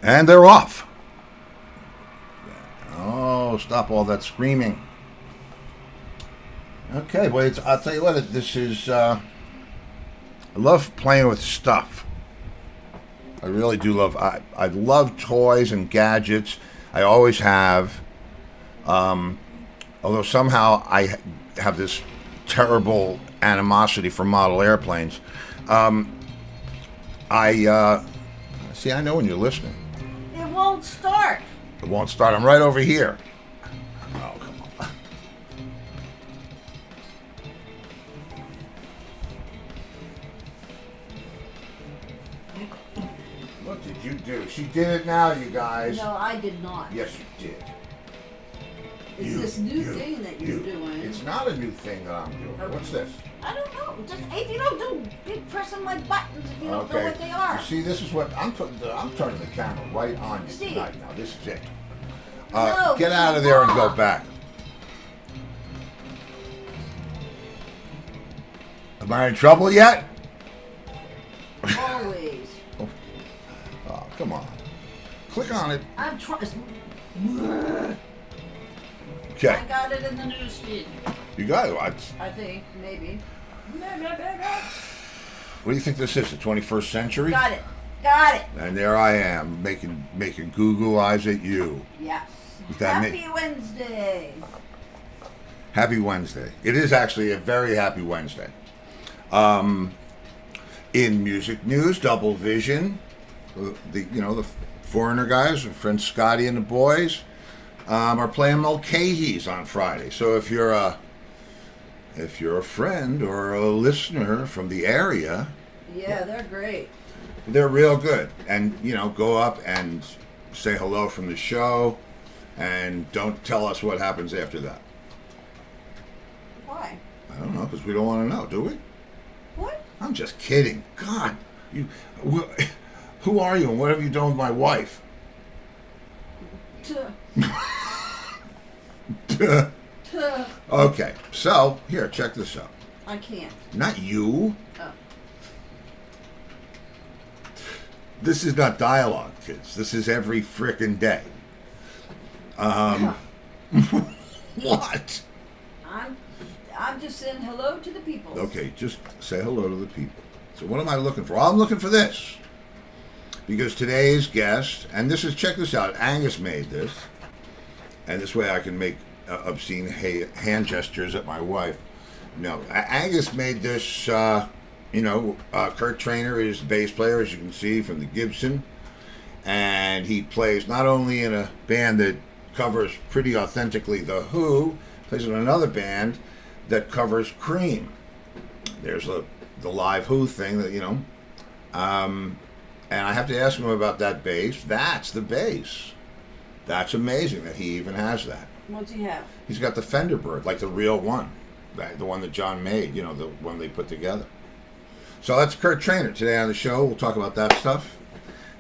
And they're off. Oh, stop all that screaming. Okay, well, I'll tell you what, this is, I love playing with stuff. I really do I love toys and gadgets. I always have. Although somehow I have this terrible animosity for model airplanes. I see, I know when you're listening. It won't start. It won't start. I'm right over here. Oh, come on. What did you do? She did it now, you guys. No, I did not. Yes, you did. It's this new thing that you're doing. It's not a new thing that I'm doing. Okay. What's this? I don't know. Just if you don't do big pressing my buttons, if you don't know what they are. You see, this is what I'm turning the camera right on you Steve. tonight. Now, this is it. No, Get out of there and go stop. back. Am I in trouble yet? Always. Oh, come on. Click on it. I'm trying. Okay. I got it in the newsfeed. You got it. I think, maybe. What do you think this is? The 21st century? Got it. Got it. And there I am, making Google eyes at you. Yes. That Happy Wednesday. Happy Wednesday. It is actually a very happy Wednesday. In music news, Double Vision, the Foreigner guys, our friend Scotty and the boys, are playing Mulcahy's on Friday. So if you're a friend or a listener from the area, Yeah, they're great. they're real good. And go up and say hello from the show, and don't tell us what happens after that. Why? I don't know, because we don't want to know, do we? What? I'm just kidding. God, who are you and what have you done with my wife? Okay, so here, check this out. I can't. Not you. Oh. This is not dialogue, kids. This is every frickin' day. What? I'm just saying hello to the people. Okay, just say hello to the people. So what am I looking for? I'm looking for this. Because today's guest, and check this out, Angus made this. And this way I can make obscene hand gestures at my wife. No, Angus made this, Kurt Traynor is the bass player, as you can see, from the Gibson. And he plays not only in a band that covers pretty authentically The Who, plays in another band that covers Cream. There's the live Who thing that, and I have to ask him about that bass. That's the bass. That's amazing that he even has that. What's he have? He's got the Fender Bird, like the real one. The one that John made, the one they put together. So that's Kurt Traynor. Today on the show, we'll talk about that stuff.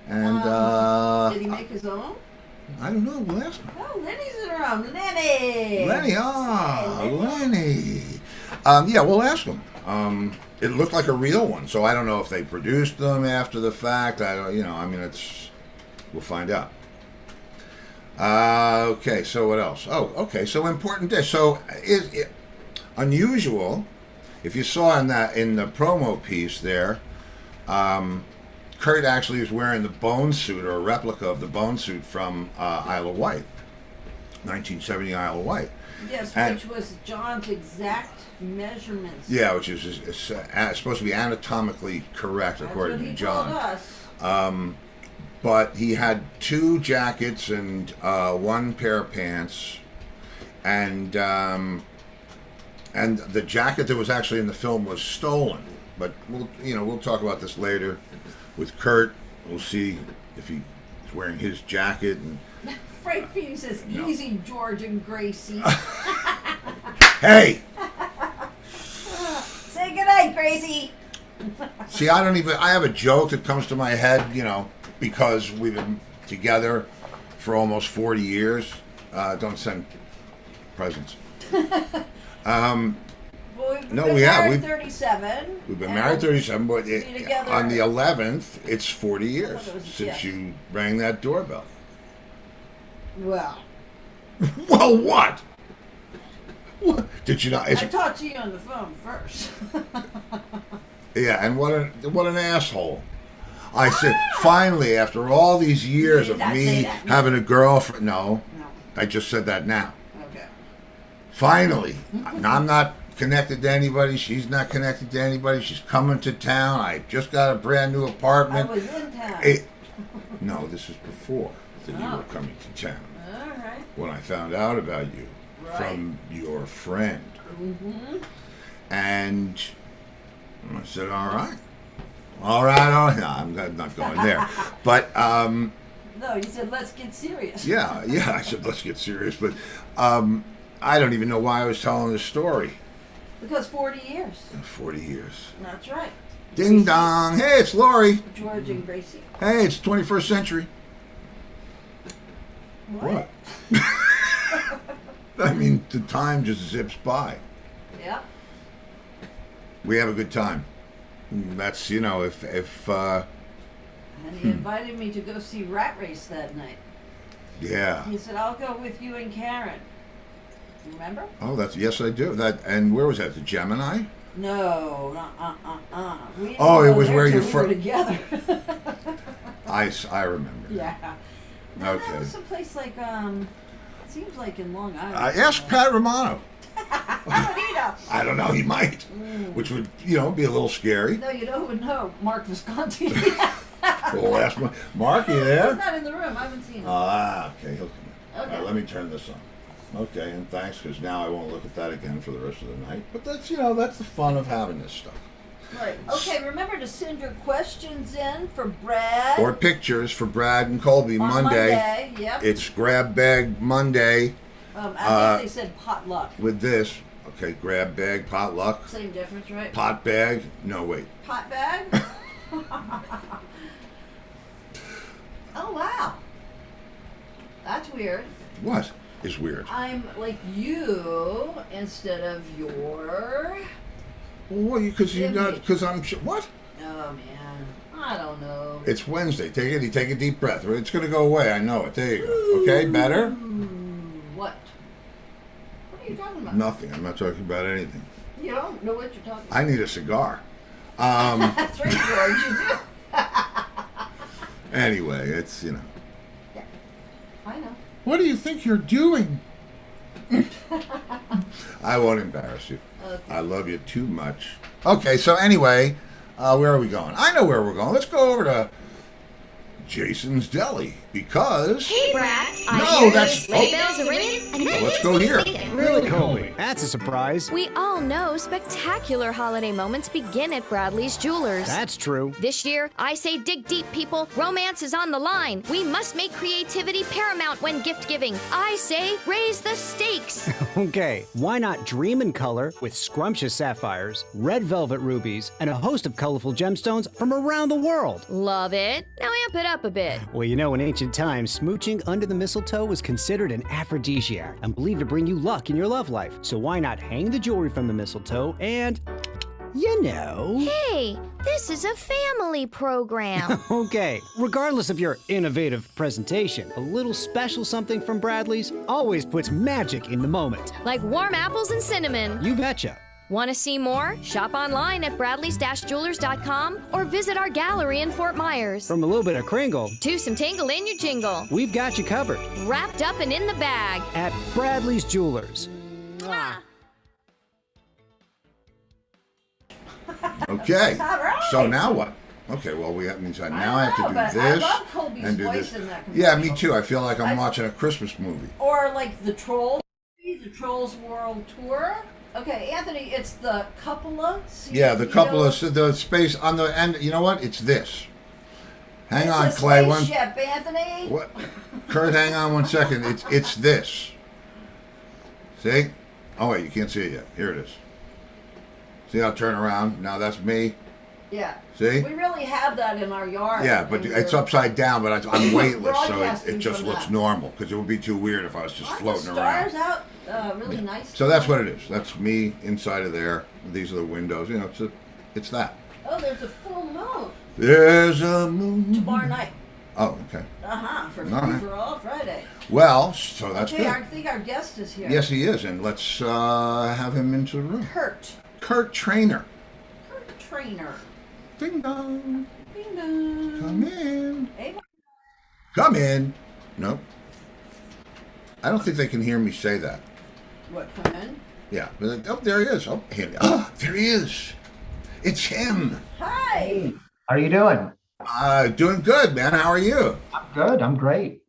And, did he make his own? I don't know. We'll ask him. Oh, Lenny's around. Lenny! Lenny. Yeah, we'll ask him. It looked like a real one, so I don't know if they produced them after the fact. We'll find out. Okay, so what else? Oh, okay, so important dish. So unusual. If you saw in the promo piece there, Kurt actually is wearing the bone suit, or a replica of the bone suit from Isle of Wight, 1970 Isle of Wight. Yes, which was John's exact measurements. Yeah, which is supposed to be anatomically correct, according to John. That's what he told us. But he had 2 jackets and 1 pair of pants, and the jacket that was actually in the film was stolen. But we'll talk about this later with Kurt. We'll see if he's wearing his jacket. And Frank Phoenix says, "Easy, George and Gracie." Hey. Say goodnight, Gracie. See, I have a joke that comes to my head, because we've been together for almost 40 years. Don't send presents. Well, we've No, been we have. married 37. We've been married 37, but together. on the 11th, it's 40 years since yes. you rang that doorbell. Well. Well, what? What? Did you not? I talked to you on the phone first. Yeah, and what an asshole. I said, finally, after all these years of me having a girlfriend. No, I just said that now. Okay. Finally. I'm not connected to anybody. She's not connected to anybody. She's coming to town. I just got a brand new apartment. I was in town. No, this is before that you were coming to town. All right. When I found out about you from your friend. Mm-hmm. And I said, all right. All right. No, I'm not going there. But, no, you said, let's get serious. yeah, I said, let's get serious. But I don't even know why I was telling this story. Because 40 years. 40 years. That's right. Ding Gracie. dong. Hey, it's Lori. George and Gracie. Hey, it's 21st century. What? I mean, the time just zips by. Yeah. We have a good time. That's, if And he invited me to go see Rat Race that night. yeah. He said, I'll go with you and Karen. Remember? Oh, yes, I do. And where was that? The Gemini? No. We didn't Oh, it go was there where till you we were first. together. I remember. Yeah. No, Okay. that was someplace like, seems like in Long Island. I asked Pat Romano. How would he know? I don't know. He might, which would be a little scary. No, you know who would know? Mark Visconti. We'll ask Mark. You He's there? not in the room. I haven't seen him. Okay. He'll come in. Okay. All right, let me turn this on. Okay, and thanks, because now I won't look at that again for the rest of the night. But that's the fun of having this stuff. Right. Okay, remember to send your questions in for Brad. Or pictures for Brad and Colby on Monday. Yep. It's Grab Bag Monday I think they said potluck. with this. Okay, grab bag, potluck. Same difference, right? Pot bag. No, wait. Pot bag? Oh, wow. That's weird. What is weird? I'm like you instead of your. Well, because I'm sure. What? Oh, man. I don't know. It's Wednesday. Take a deep breath. It's going to go away. I know it. There you go. Okay, better? What? What are you talking about? Nothing. I'm not talking about anything. You don't know what you're talking about. I need a cigar. That's right, George. You do. Anyway, it's, Yeah. I know. What do you think you're doing? I won't embarrass you. Okay. I love you too much. Okay, so anyway, where are we going? I know where we're going. Let's go over to Jason's Deli because. Hey, Brad. No, that's. Sleigh bells are ringing. And Well, let's go here. Really, Colby? That's a surprise. We all know spectacular holiday moments begin at Bradley's Jewelers. That's true. This year, I say dig deep, people. Romance is on the line. We must make creativity paramount when gift giving. I say raise the stakes. Okay, why not dream in color with scrumptious sapphires, red velvet rubies, and a host of colorful gemstones from around the world? Love it. Now amp it up a bit. Well, in ancient times, smooching under the mistletoe was considered an aphrodisiac and believed to bring you luck in your love life. So why not hang the jewelry from the mistletoe and, Hey, this is a family program. Okay, regardless of your innovative presentation, a little special something from Bradley's always puts magic in the moment. Like warm apples and cinnamon. You betcha. Want to see more? Shop online at bradleys-jewelers.com or visit our gallery in Fort Myers. From a little bit of Kringle To some tingle in your jingle. we've got you covered Wrapped up and in the bag. at Bradley's Jewelers. Mwah. Okay. All right. So now what? Okay, well, that means now I have to know, do but this I love Colby's and do voice this. in that Yeah, me commercial. too. I feel like I'm I- watching a Christmas movie. Or like the Trolls World Tour. Okay, Anthony, it's the Cupola. Yeah, the couple of the space on the end. You know what? It's this. Hang on, Clay. Spaceship, Anthony. What? Kurt, hang on 1 second. It's this. See? Oh wait, you can't see it yet. Here it is. See, I'll turn around. Now that's me. Yeah. See? We really have that in our yard. Yeah, but and it's we're- upside down, but I'm weightless, so it broadcasting just from looks that. normal, because it would be too weird if I was just Aren't floating the stars around. out really nice? So that's what it is. That's me inside of there. These are the windows. You know, it's that. Oh, there's a full moon There's a moon. tomorrow night. Oh, okay. For All right. free for all Friday. Well, so that's Okay, good. I think our guest is here. Yes, he is, and let's have him into the room. Kurt Traynor. Kurt Traynor. Ding dong. Ding dong. Come in. Hey, Come in. No. I don't think they can hear me say that. what, come in? Yeah. Oh, there he is. Oh, there he is. It's him. Hi. How are you doing? Doing good, man. How are you? I'm good. I'm great.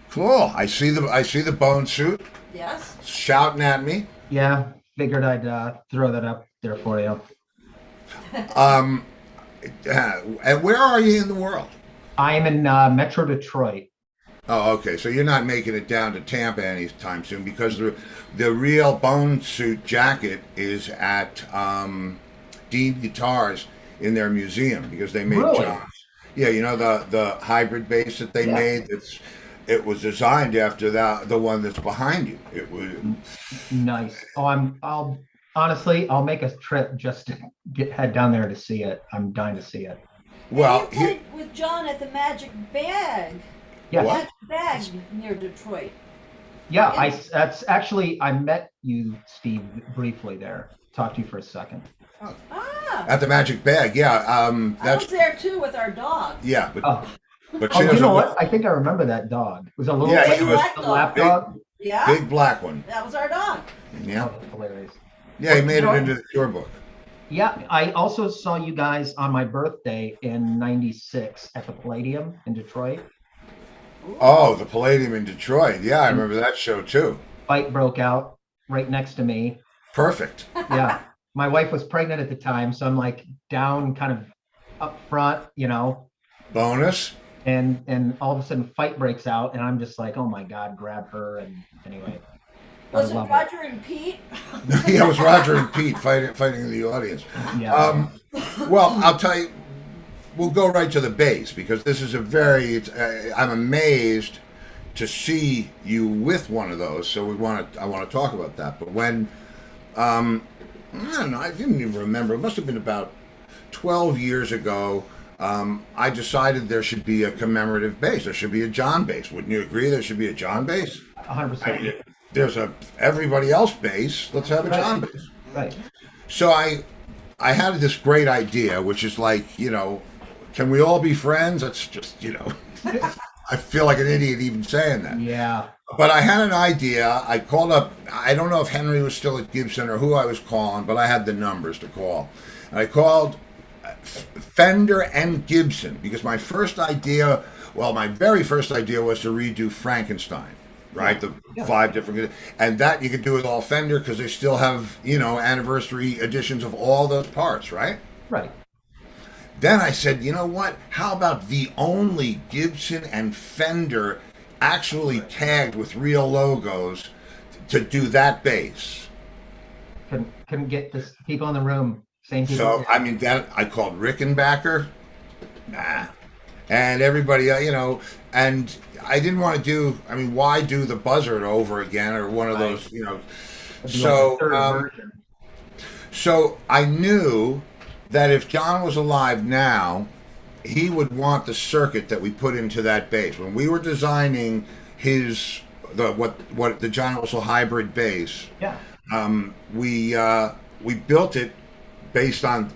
Cool. I see the bone suit Yes. shouting at me. Yeah, figured I'd throw that up there for you. And where are you in the world? I am in Metro Detroit. Oh, okay. So you're not making it down to Tampa anytime soon, because the real bone suit jacket is at Dean Guitars in their museum, because they made Really? John's. Yeah, you know the hybrid bass that they Yeah. made. It was designed after the one that's behind you. It was. Nice. Oh, I'll make a trip just to head down there to see it. I'm dying to see it. Well, you played with John at the Magic Bag. Yeah. What? Magic Bag near Detroit. Yeah, I met you, Steve, briefly there. Talked to you for a second. Ah. at the Magic Bag, yeah. I That's was there too with our dog. yeah, but Oh, but she you doesn't know look- what? I think I remember that dog. It was a little Yeah, like he was the lap big. dog. Yeah. Big black one. That was our dog. Yeah, Oh, hilarious. yeah. He made it Joy? into the tour book. Yeah, I also saw you guys on my birthday in '96 at the Palladium in Detroit. Oh, the Palladium in Detroit. Yeah, I remember that show too. Fight broke out right next to me. Perfect. Yeah, my wife was pregnant at the time, so I'm like down kind of up front, Bonus. and all of a sudden fight breaks out, and I'm just like, oh my God, grab her. And anyway, Was I it love Roger and Pete? Yeah, it was Roger and Pete fighting in the audience. Yeah. Well, I'll tell you. We'll go right to the base, because this is I'm amazed to see you with one of those. So I want to talk about that. But when, I don't know, I didn't even remember. It must have been about 12 years ago. I decided there should be a commemorative base. There should be a John base. Wouldn't you agree? There should be a John base. 100%. There's a everybody else base. Let's have a John base. Right. So I had this great idea, which is like, can we all be friends? That's just, I feel like an idiot even saying that. Yeah. But I had an idea. I called up, I don't know if Henry was still at Gibson or who I was calling, but I had the numbers to call. And I called Fender and Gibson, because my very first idea was to redo Frankenstein. Right, the 5 different, and that you could do with all Fender, because they still have anniversary editions of all those parts, right? Right. Then I said, you know what? How about the only Gibson and Fender actually tagged with real logos to do that bass? Couldn't get this people in the room. Same people. So I mean, that I called Rickenbacker, and everybody, and I didn't want to do. I mean, why do the Buzzard over again or one of those, It'd be like So, the third version. so I knew that if John was alive now, he would want the circuit that we put into that bass. When we were designing the John Russell hybrid bass, Yeah. we built it based on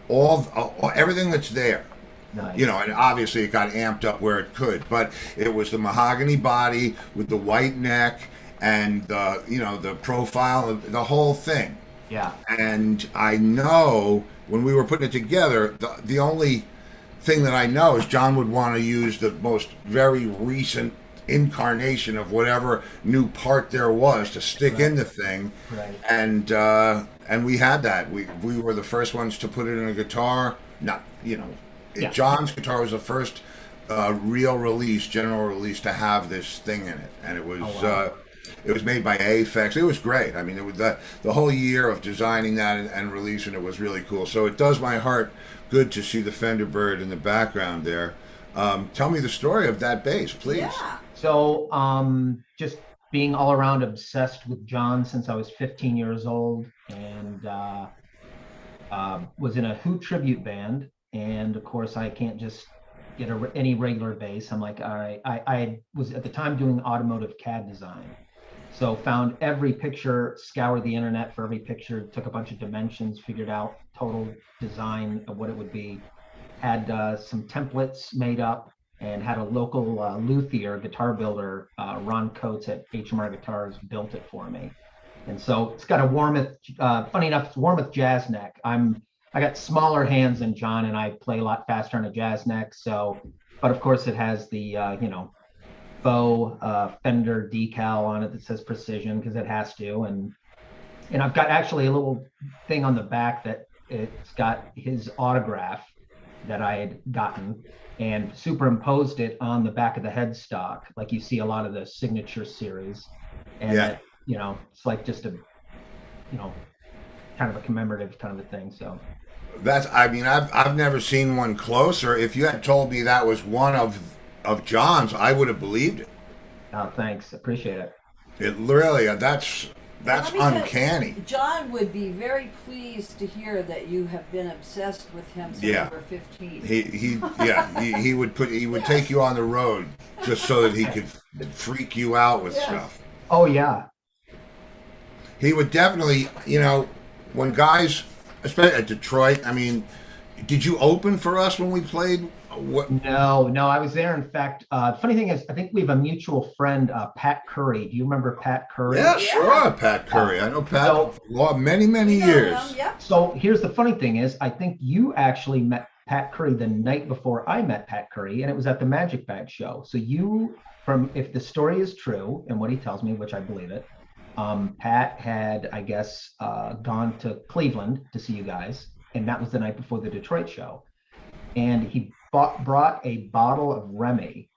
everything that's there. Nice. And obviously it got amped up where it could, but it was the mahogany body with the white neck and the profile, the whole thing. Yeah. And I know when we were putting it together, the only thing that I know is John would want to use the most very recent incarnation of whatever new part there was to stick in the thing. Right. And we had that. We were the first ones to put it in a guitar. Not Yeah. John's guitar was the first real release, general release, to have this thing in it, and it was Oh, wow. It was made by Aphex. It was great. I mean, it was the whole year of designing that and releasing it was really cool. So it does my heart good to see the Fender Bird in the background there. Tell me the story of that bass, please. Yeah. So just being all around obsessed with John since I was 15 years old, and was in a Who tribute band. And of course, I can't just get any regular bass. I'm like, all right, I was at the time doing automotive CAD design. So found every picture, scoured the internet for every picture, took a bunch of dimensions, figured out total design of what it would be, had some templates made up, and had a local luthier, guitar builder, Ron Coates at HMR Guitars, built it for me. And so it's got a Warmoth, funny enough, it's Warmoth jazz neck. I got smaller hands than John, and I play a lot faster on a jazz neck. So, but of course it has the, faux Fender decal on it that says Precision, because it has to. And I've got actually a little thing on the back that it's got his autograph that I had gotten, and superimposed it on the back of the headstock, like you see a lot of the Signature series. And Yeah. It's like just a, kind of a commemorative kind of a thing. So I've never seen one closer. If you had told me that was one of John's, I would have believed it. Oh, thanks. Appreciate it. It really, that's uncanny. John would be very pleased to hear that you have been obsessed with him since you were 15. He would take you on the road just so that he could freak you out with stuff. Oh, yeah. He would definitely, when guys, especially at Detroit, I mean, did you open for us when we played? No, I was there. In fact, funny thing is, I think we have a mutual friend, Pat Curry. Do you remember Pat Curry? Yeah, sure, Pat Curry. I know Pat for many years. Yeah. So here's the funny thing is, I think you actually met Pat Curry the night before I met Pat Curry, and it was at the Magic Bag show. So if the story is true, and what he tells me, which I believe it, Pat had, I guess, gone to Cleveland to see you guys, and that was the night before the Detroit show. And he brought a bottle of Remy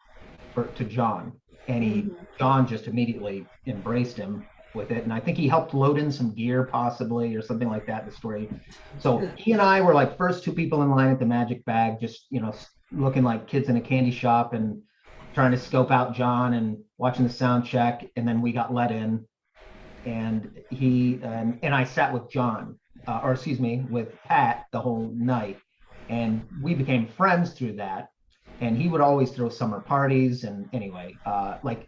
to John, and John just immediately embraced him with it. And I think he helped load in some gear possibly, or something like that, the story. So he and I were like first two people in line at the Magic Bag, just, looking like kids in a candy shop and trying to scope out John and watching the sound check. And then we got let in, and and I sat with John, with Pat the whole night. And we became friends through that. And he would always throw summer parties. And anyway,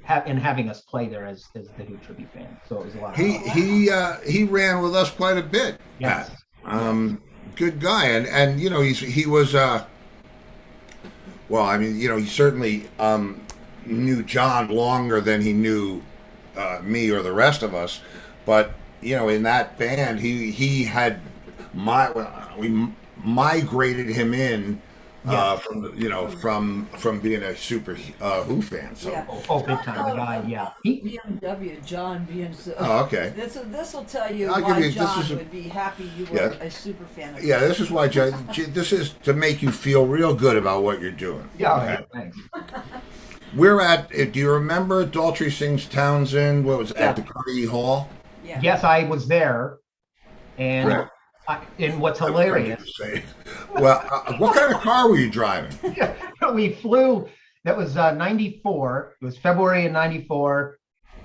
having us play there as the Who tribute band. So it was a lot of fun. He ran with us quite a bit. Yes. Pat. Good guy. And he was, he certainly knew John longer than he knew me or the rest of us. But, in that band, he had we migrated him in from being a super Who fan. So big time guy. Yeah. BMW, John being so. Oh, okay. This will tell you I'll why give you- John this is would be happy you were a super fan of this is why this is to make you feel real good about what you're doing. Yeah. Okay. Thanks. We're at. Do you remember Daltrey Sings Townsend? What was it, at the Carnegie Hall? Yeah. Yes, I was there. And Correct. And what's hilarious, Well, what kind of car were you driving? we flew, that was 94. It was February of 94.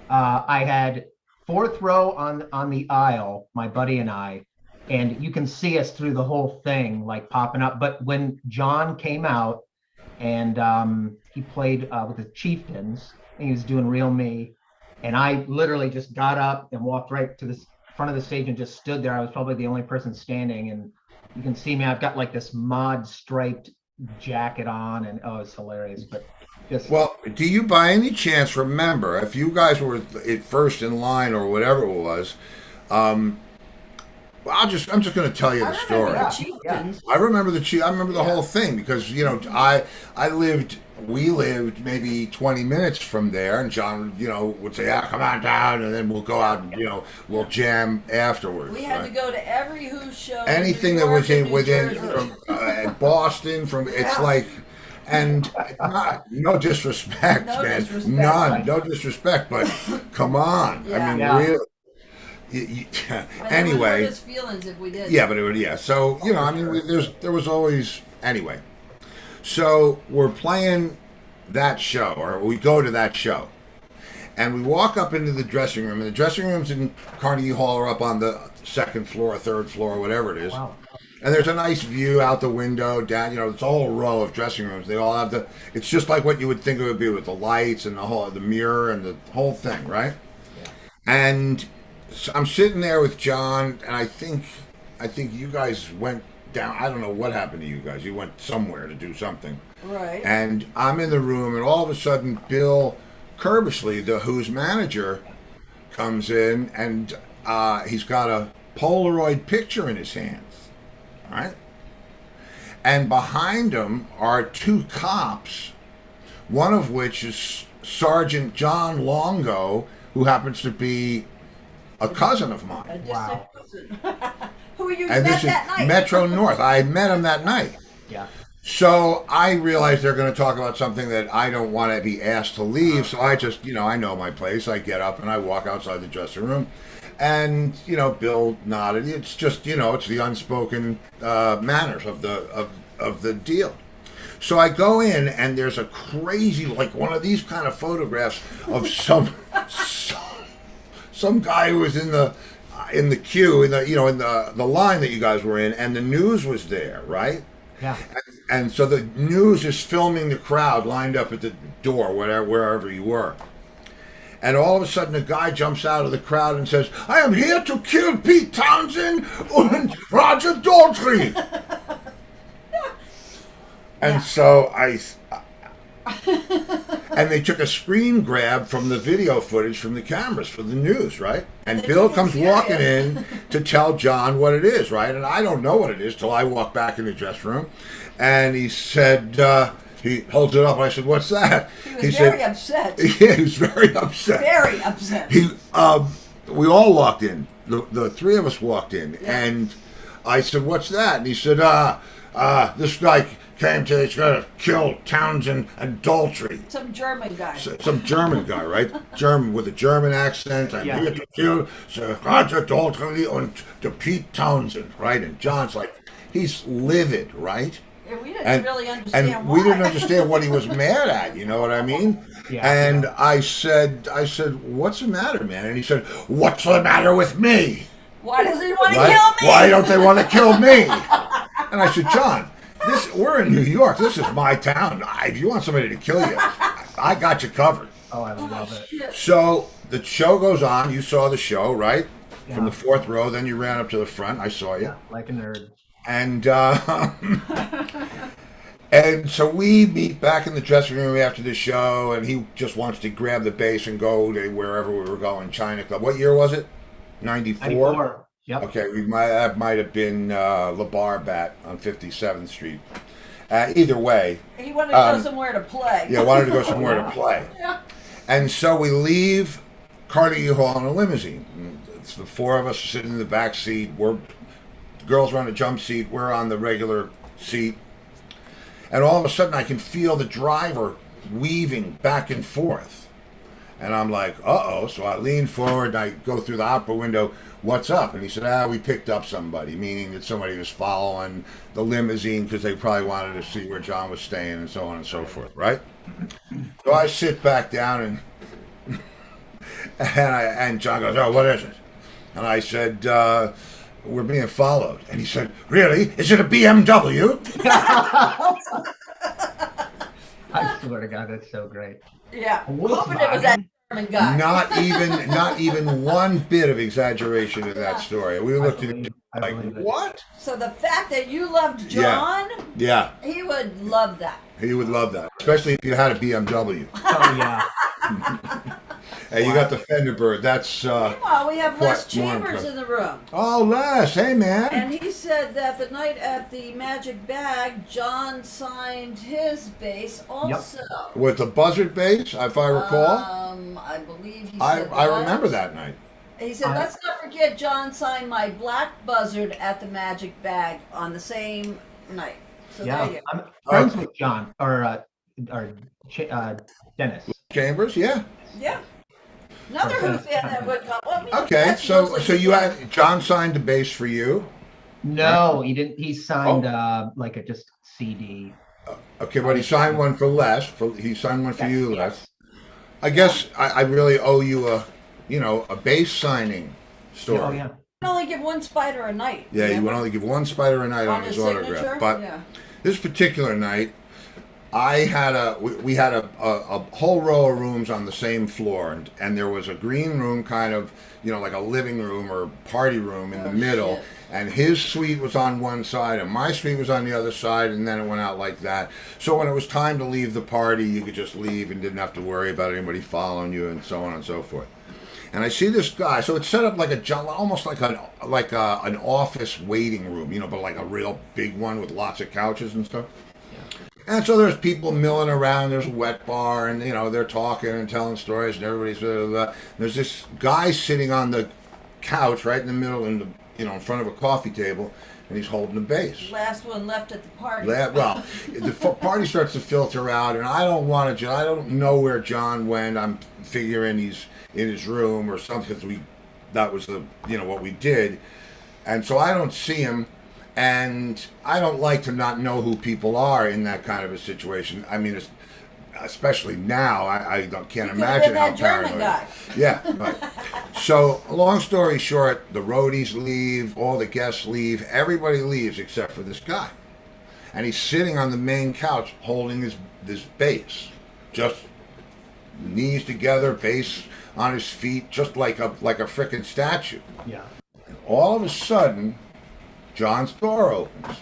I had fourth row on the aisle, my buddy and I, and you can see us through the whole thing, like popping up. But when John came out and he played with the Chieftains, and he was doing Real Me, and I literally just got up and walked right to the front of the stage and just stood there. I was probably the only person standing, and you can see me. I've got like this mod striped jacket on, and it's hilarious. But well, do you by any chance remember if you guys were at first in line or whatever it was? I'm just going to tell you the story. I remember the whole thing because we lived maybe 20 minutes from there, and John, would say, come on down, and then we'll go out and, we'll jam afterwards. We had to go to every Who show. Anything that was within from Boston, it's like, And no disrespect, No man. disrespect. None. No disrespect, but come on. I mean, Yeah. really. But it would Anyway. hurt his feelings if we did. Yeah, but it would, yeah. So, I mean, there was always, anyway. So we're playing that show, or we go to that show. And we walk up into the dressing room, and the dressing rooms in Carnegie Hall are up on the second floor, third floor, whatever it is. Wow. And there's a nice view out the window, down, it's a whole row of dressing rooms. They all have it's just like what you would think it would be with the lights and the mirror and the whole thing, right? Yeah. And so I'm sitting there with John, and I think you guys went down. I don't know what happened to you guys. You went somewhere to do something. Right. And I'm in the room, and all of a sudden, Bill Kerbishley, the Who's manager, comes in, and he's got a Polaroid picture in his hands. All right? And behind him are two cops, one of which is Sergeant John Longo, who happens to be a cousin of A mine. distant Wow. cousin. Who you And met this is that night? Metro North. I met him that night. Yeah. So I realize they're going to talk about something that I don't want to be asked to leave. So I just, I know my place. I get up and I walk outside the dressing room. And, Bill nodded. It's just, it's the unspoken manners of the deal. So I go in, and there's a crazy, like one of these kind of photographs of some guy who was in the queue, in the line that you guys were in, and the news was there, right? Yeah. And so the news is filming the crowd lined up at the door, wherever you were. And all of a sudden, a guy jumps out of the crowd and says, "I am here to kill Pete Townsend and Roger Daltrey." And so and they took a screen grab from the video footage from the cameras for the news, right? And Bill comes walking in to tell John what it is, right? And I don't know what it is till I walk back in the dressing room. And he said, he holds it up, and I said, "What's that?" He was very upset. Yeah, he was very upset. Very upset. We all walked in. The three of us walked in, and I said, "What's that?" And he said, "This guy came to, he's going to kill Townsend and Daltrey." Some German guy. Some German guy, right? German with a German accent. I'm Yeah. here to kill Sir Roger Daltrey and the Pete Townsend, right? And John's like, he's livid, right? And we didn't really understand and why. we didn't understand what he was mad at. You know what I mean? Yeah, and yeah. I said, "What's the matter, man?" And he said, "What's the matter with me? Why does he want to Right? kill me? Why don't they want to kill me?" And I said, "John, we're in New York. This is my town. If you want somebody to kill you, I got you covered." Oh, I love it. So the show goes on. You saw the show, right? From Yeah. the fourth row. Then you ran up to the front. I saw you. Yeah, like a nerd. And and so we meet back in the dressing room after the show, and he just wants to grab the bass and go to wherever we were going, China Club. What year was it? 94? 94. Yep. Okay, that might have been La Bar Bat on 57th Street. Either way, He wanted to go somewhere to play. yeah, wanted to go somewhere to play. Yeah. And so we leave Carnegie Hall in a limousine. And it's the four of us sitting in the back seat. The girls are on the jump seat. We're on the regular seat. And all of a sudden, I can feel the driver weaving back and forth. And I'm like, uh-oh. So I lean forward, and I go through the opera window. "What's up?" And he said, "We picked up somebody," meaning that somebody was following the limousine because they probably wanted to see where John was staying and so on and so forth, right? So I sit back down, and John goes, "Oh, what is it?" And I said, "We're being followed." And he said, "Really? Is it a BMW?" I swear to God, that's so great. Yeah. Wolf Hoping it was that German guy. Not even one bit of exaggeration in that story. We looked at it I like, believe it. what? So the fact that you loved Yeah. John, Yeah, he would love that. he would love that, especially if you had a BMW. Oh, yeah. Hey, you got the Fenderbird. That's Meanwhile, we have Les Quite more Chambers impressive. in the room. oh, Les. Hey, man. And he said that the night at the Magic Bag, John signed his bass also. With the buzzard bass, if I recall. I believe he I said remember that night. He said, "Let's not forget John signed my black buzzard at the Magic Bag on the same night." So Yeah, there you go. I'm friends with John Dennis. Chambers, yeah. Yeah. Another Who fan that would come. Well, Okay, that's so mostly you fan. had John signed the bass for you. No, he didn't. He signed Oh. like a just CD. Okay, but he signed one for Les. He signed one for you, Les. Yes. I guess I really owe you a bass signing story. Oh yeah. You can only give one spider a night. Yeah, you remember? would only give one spider a night on his autograph. But this particular night, we had a whole row of rooms on the same floor, and there was a green room, kind of like a living room or party room in the middle. Shit. And his suite was on one side, and my suite was on the other side, and then it went out like that. So when it was time to leave the party, you could just leave and didn't have to worry about anybody following you, and so on and so forth. And I see this guy. So it's set up like almost like an office waiting room, but like a real big one with lots of couches and stuff. And so there's people milling around. There's a wet bar, and they're talking and telling stories, and everybody's. There's this guy sitting on the couch right in the middle, in front of a coffee table, and he's holding a bass. Last one left at the party. Well, the party starts to filter out, and I don't know where John went. I'm figuring he's in his room or something, because that was what we did, and so I don't see him. And I don't like to not know who people are in that kind of a situation. I mean, especially now, I can't imagine how that German paranoid. guy. Yeah, right. So, long story short, the roadies leave, all the guests leave, everybody leaves except for this guy. And he's sitting on the main couch holding this bass, just knees together, bass on his feet, just like a frickin' statue. Yeah. And all of a sudden, John's door opens.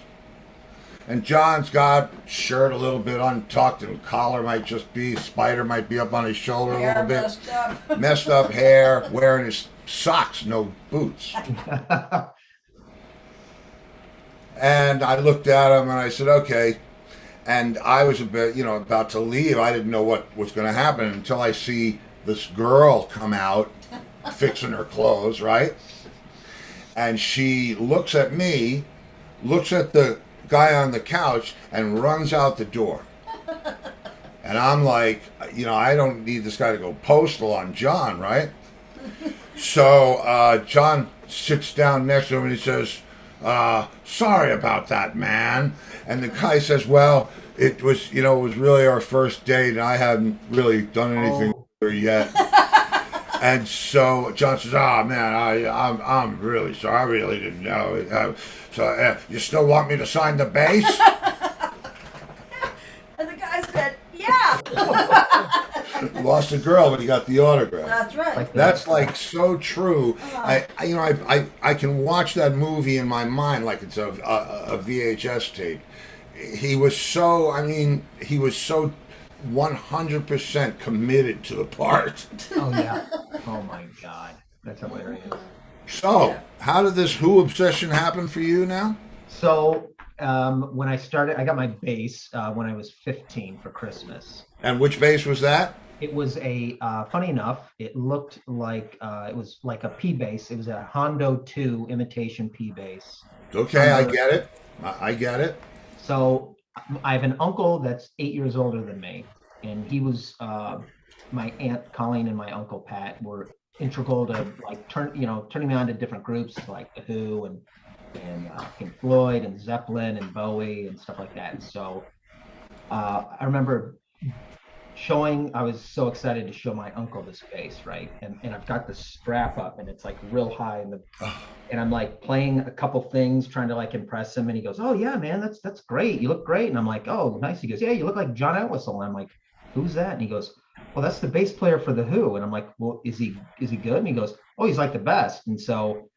And John's got shirt a little bit untucked, and collar might just be, spider might be up on his shoulder a little bit. Messed up. Messed up hair, wearing his socks, no boots. And I looked at him and I said, okay. And I was a bit, about to leave. I didn't know what was going to happen until I see this girl come out, fixing her clothes, right? And she looks at me, looks at the guy on the couch, and runs out the door. And I'm like, I don't need this guy to go postal on John, right? So John sits down next to him and he says, sorry about that, man. And the guy says, well, it was really our first date, and I hadn't really done anything with her yet. And so John says, "Oh man, I'm really sorry. I really didn't know. So you still want me to sign the bass?" And the guy said, "Yeah." Lost the girl, but he got the autograph. That's right. That's like so true. I can watch that movie in my mind like it's a VHS tape. He was so 100% committed to the part. Oh yeah. Oh my God, that's hilarious. So, how did this Who obsession happen for you now? So when I started, I got my bass when I was 15 for Christmas. And which bass was that? It was a funny enough, it looked like it was like a P bass. It was a Hondo 2 imitation P bass. Okay, I get it. I get it. So I have an uncle that's 8 years older than me, and he was my Aunt Colleen and my Uncle Pat were integral to like turning me on to different groups like the Who and Pink Floyd and Zeppelin and Bowie and stuff like that. And so I remember I was so excited to show my uncle this bass, right? And I've got the strap up and it's like real high and I'm like playing a couple things trying to like impress him, and he goes, "Oh yeah, man, that's great. You look great." And I'm like, "Oh, nice." He goes, "Yeah, you look like John Entwistle." And I'm like, "Who's that?" And he goes, "Well, that's the bass player for the Who." And I'm like, "Well, is he good?" And he goes, "Oh, he's like the best." And so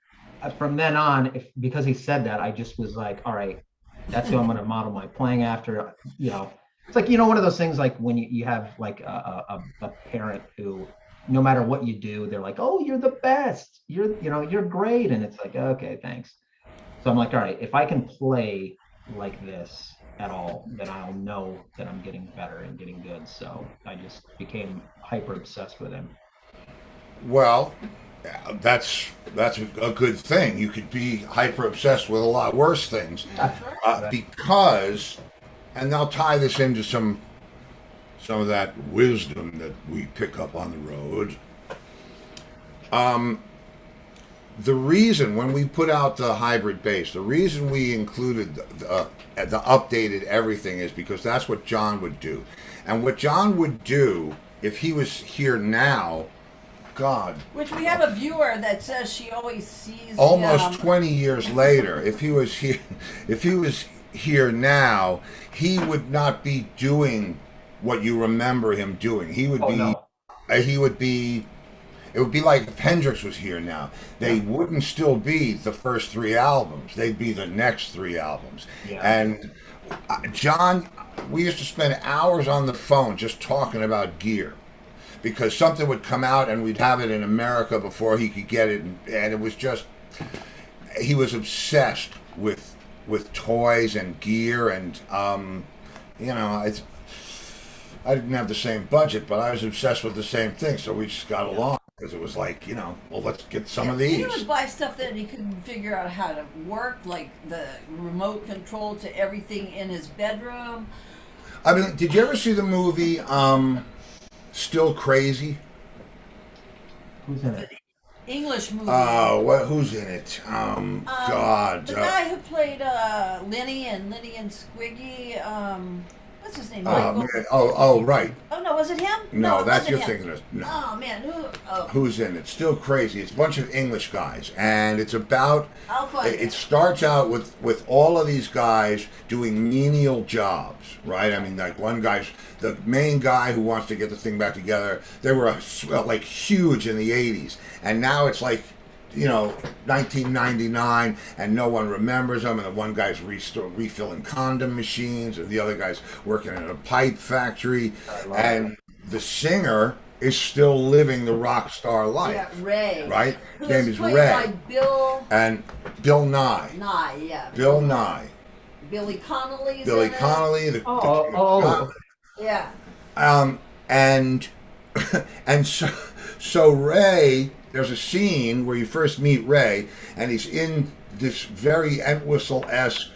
from then on, because he said that, I just was like, all right, that's who I'm going to model my playing after. It's like, one of those things like when you have like a parent who, no matter what you do, they're like, "Oh, you're the best. You're great." And it's like, okay, thanks. So I'm like, all right, if I can play like this at all, then I'll know that I'm getting better and getting good. So I just became hyper obsessed with him. Well, that's a good thing. You could be hyper obsessed with a lot worse things, because, and I'll tie this into some of that wisdom that we pick up on the road. The reason when we put out the hybrid base, the reason we included the updated everything is because that's what John would do, and what John would do if he was here now. God. Which we have a viewer that says she always sees almost 20 years later, if he was here now, he would not be doing what you remember him doing. He would it would be like if Hendrix was here now. They wouldn't still be the first 3 albums. They'd be the next 3 albums. Yeah. And John, we used to spend hours on the phone just talking about gear, because something would come out and we'd have it in America before he could get it, and it was just, he was obsessed with toys and gear, and I didn't have the same budget, but I was obsessed with the same thing, so we just got along, because it was like, well, let's get some of these. He would buy stuff that he couldn't figure out how to work, like the remote control to everything in his bedroom. I mean, did you ever see the movie Still Crazy? Who's in it? English movie. Who's in it? God. The guy who played Lenny and Squiggy. What's his name? Right. Oh no, was it him? No, it that's wasn't you're him. thinking of. No. Oh man, Who's in it? Still Crazy. It's a bunch of English guys, and it's about. I'll find it starts out with all of these guys doing menial jobs, right? I mean, like one guy's the main guy who wants to get the thing back together. They were like huge in the '80s, and now it's like, 1999, and no one remembers them. And the one guy's refilling condom machines, and the other guy's working in a pipe factory, and the singer is still living the rock star life. Yeah, Ray. Right? His name is played Ray. By Bill Nye. Nye, yeah. Bill Nye. Billy Connolly. Billy Connolly. Yeah. And so Ray. There's a scene where you first meet Ray, and he's in this very Entwistle-esque,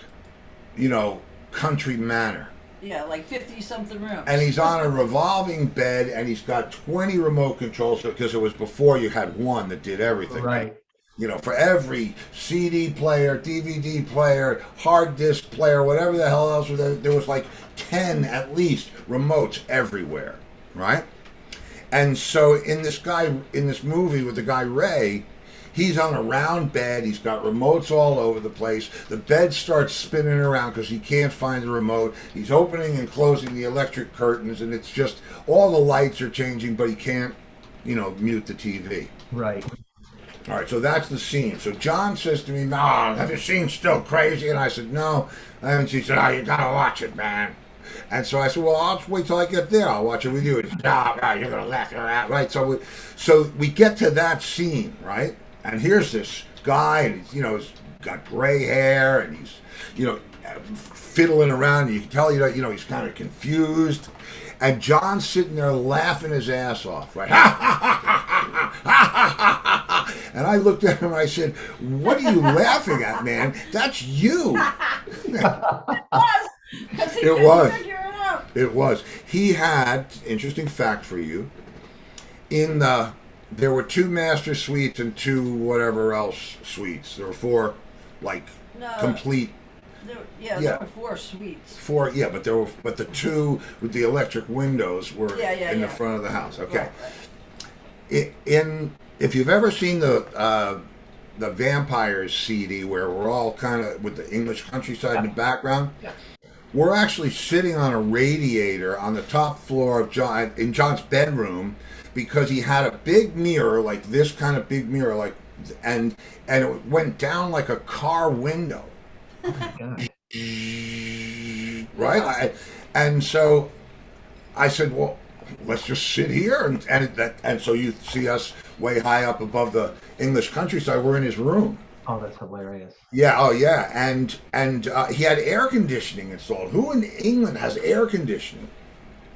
country manor. Yeah, like 50-something rooms. And he's on a revolving bed, and he's got 20 remote controls, because it was before you had one that did everything. Right. For every CD player, DVD player, hard disk player, whatever the hell else was there was like 10 at least remotes everywhere, right? And so in this movie with the guy Ray, he's on a round bed. He's got remotes all over the place. The bed starts spinning around because he can't find the remote. He's opening and closing the electric curtains, and it's just all the lights are changing, but he can't, mute the TV. Right. All right, so that's the scene. So John says to me, "No, have you seen Still Crazy?" And I said, "No, I haven't seen." He said, "Oh, you gotta watch it, man." And so I said, "Well, I'll just wait till I get there. I'll watch it with you." And he said, "No, you're gonna laugh your ass," right? So we get to that scene, right? And here's this guy, and he's got gray hair, and he's fiddling around. And you can tell he's kind of confused. And John's sitting there laughing his ass off, right? And I looked at him and I said, "What are you laughing at, man? That's you." It was. It was. He had, interesting fact for you, there were 2 master suites and 2 whatever else suites. There were 4, complete. There were 4 suites. 4, but the 2 with the electric windows were in the front of the house. Okay. Right. If you've ever seen the Vampires CD, where we're all kind of with the English countryside in the background. Yeah. We're actually sitting on a radiator on the top floor of in John's bedroom, because he had a big mirror, like this kind of big mirror, and it went down like a car window. Oh my God. Right? And so I said, "Well, let's just sit here," and so you see us way high up above the English countryside. We're in his room. Oh, that's hilarious. Yeah, and he had air conditioning installed. Who in England has air conditioning?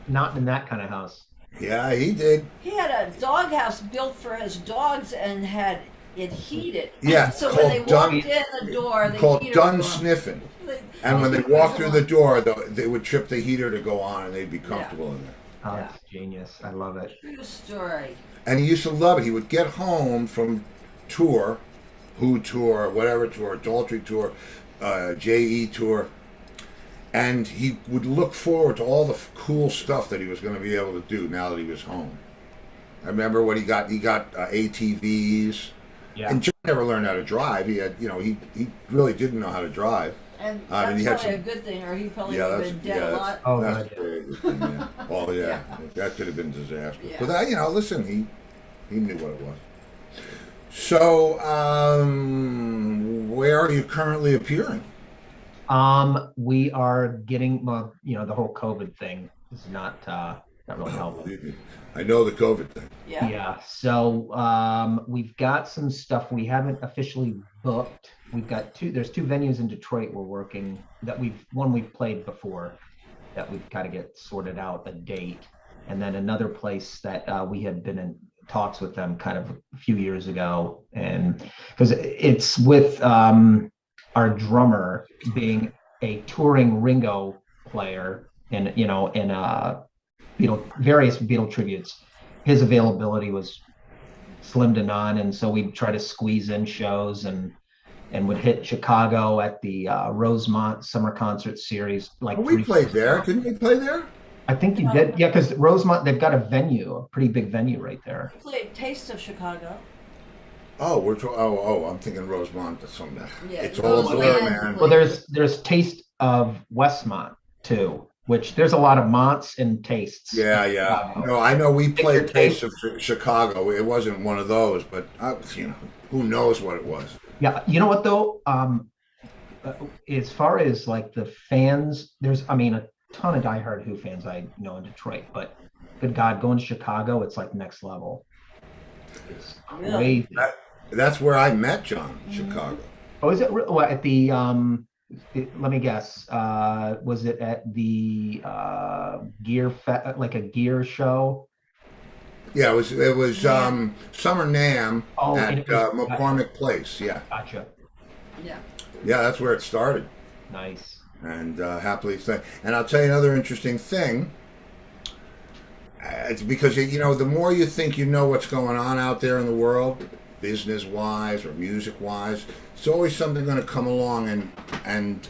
Not in that kind of house. Yeah, he did. He had a doghouse built for his dogs and had it heated. Yeah, So called when they walked in the door, the called heater dun would go on. sniffing. They- And when they oh, walked through the door, they would trip the heater to go on, and they'd be comfortable in there. Oh, that's genius. I love it. True story. And he used to love it. He would get home from tour, Who tour, whatever tour, Daltrey tour, JE tour, and he would look forward to all the cool stuff that he was going to be able to do now that he was home. I remember what he got. He got ATVs. Yeah. And John never learned how to drive. He had, he really didn't know how to drive. And I mean, that's he had probably some- a good thing, or he probably Yeah, would that's have been dead a lot. Oh, that's God. very good thing, yeah. Oh yeah, Yeah. that could have been disastrous. Yeah. But listen, he knew what it was. So, where are you currently appearing? We are getting, the whole COVID thing is not really helping. Believe me, I know the COVID thing. Yeah. Yeah. So we've got some stuff we haven't officially booked. We've got there's two venues in Detroit we're working that we've played before that we've got to get sorted out a date. And then another place that we had been in talks with them kind of a few years ago. And because it's with our drummer being a touring Ringo player and, various Beatle tributes, his availability was slim to none. And so we try to squeeze in shows and would hit Chicago at the Rosemont Summer Concert Series. Like We played there. Didn't we play there? I think you did. Yeah, because Rosemont, they've got a pretty big venue right there. Played Taste of Chicago. Oh, I'm thinking Rosemont or something. Yeah, It's all a blur, Rosemont. man. Well, there's Taste of Westmont too, which there's a lot of Monts and Tastes. Yeah. Chicago. No, I know we played your Taste of Chicago. It wasn't one of those, but who knows what it was. Yeah, you know what though? As far as like the fans, there's a ton of diehard Who fans I know in Detroit, but good God, going to Chicago, it's like next level. It's crazy. That's where I met John, Chicago. Oh, is it at the let me guess. Was it at the like a gear show? Yeah, it was Summer NAMM and at it was- McCormick Place. Yeah, Gotcha. Yeah. yeah, that's where it started. Nice. And happily say. And I'll tell you another interesting thing. It's because the more you think you know what's going on out there in the world, business-wise or music-wise, it's always something going to come along and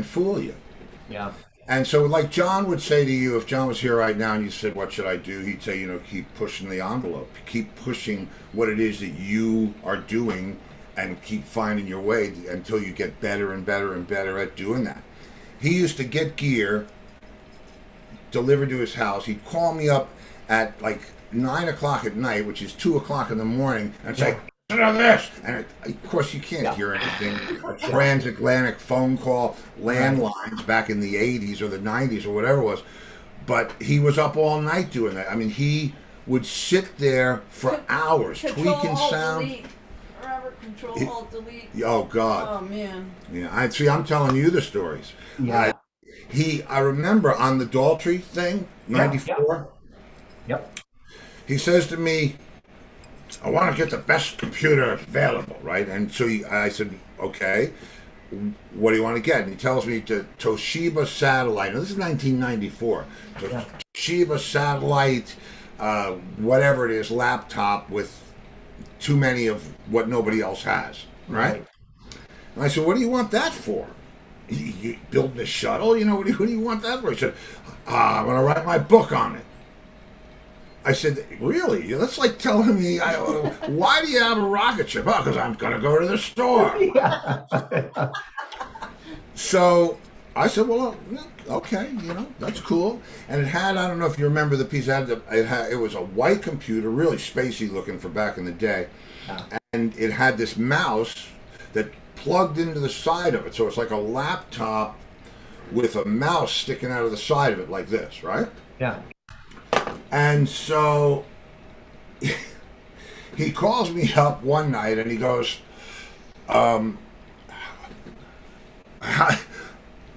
fool you. Yeah. And so, like John would say to you, if John was here right now and you said, "What should I do?" He'd say, keep pushing the envelope, keep pushing what it is that you are doing, and keep finding your way until you get better and better and better at doing that. He used to get gear delivered to his house. He'd call me up at like 9 o'clock at night, which is 2 o'clock in the morning, and say, "Listen to this." And of course, you can't hear anything. A transatlantic phone call, landlines back in the 80s or the 90s or whatever it was. But he was up all night doing that. I mean, he would sit there for hours tweaking sound. Delete. Robert, Control Alt Delete. Oh God! Oh man. Yeah, I'm telling you the stories. Yeah. I remember on the Daltrey thing, '94. Yep. He says to me, "I want to get the best computer available, right?" And so I said, "Okay, what do you want to get?" And he tells me to Toshiba Satellite. Now, this is 1994. Toshiba Satellite, whatever it is, laptop with too many of what nobody else has, right? And I said, "What do you want that for? You building a shuttle? What do you want that for?" He said, "I'm going to write my book on it." I said, "Really? That's like telling me, why do you have a rocket ship?" "Oh, because I'm going to go to the store." Yeah. So I said, "Well, okay, that's cool." And it had, I don't know if you remember the piece, it was a white computer, really spacey looking for back in the day. And it had this mouse that plugged into the side of it. So it's like a laptop with a mouse sticking out of the side of it like this, right? Yeah. And so he calls me up one night and he goes, how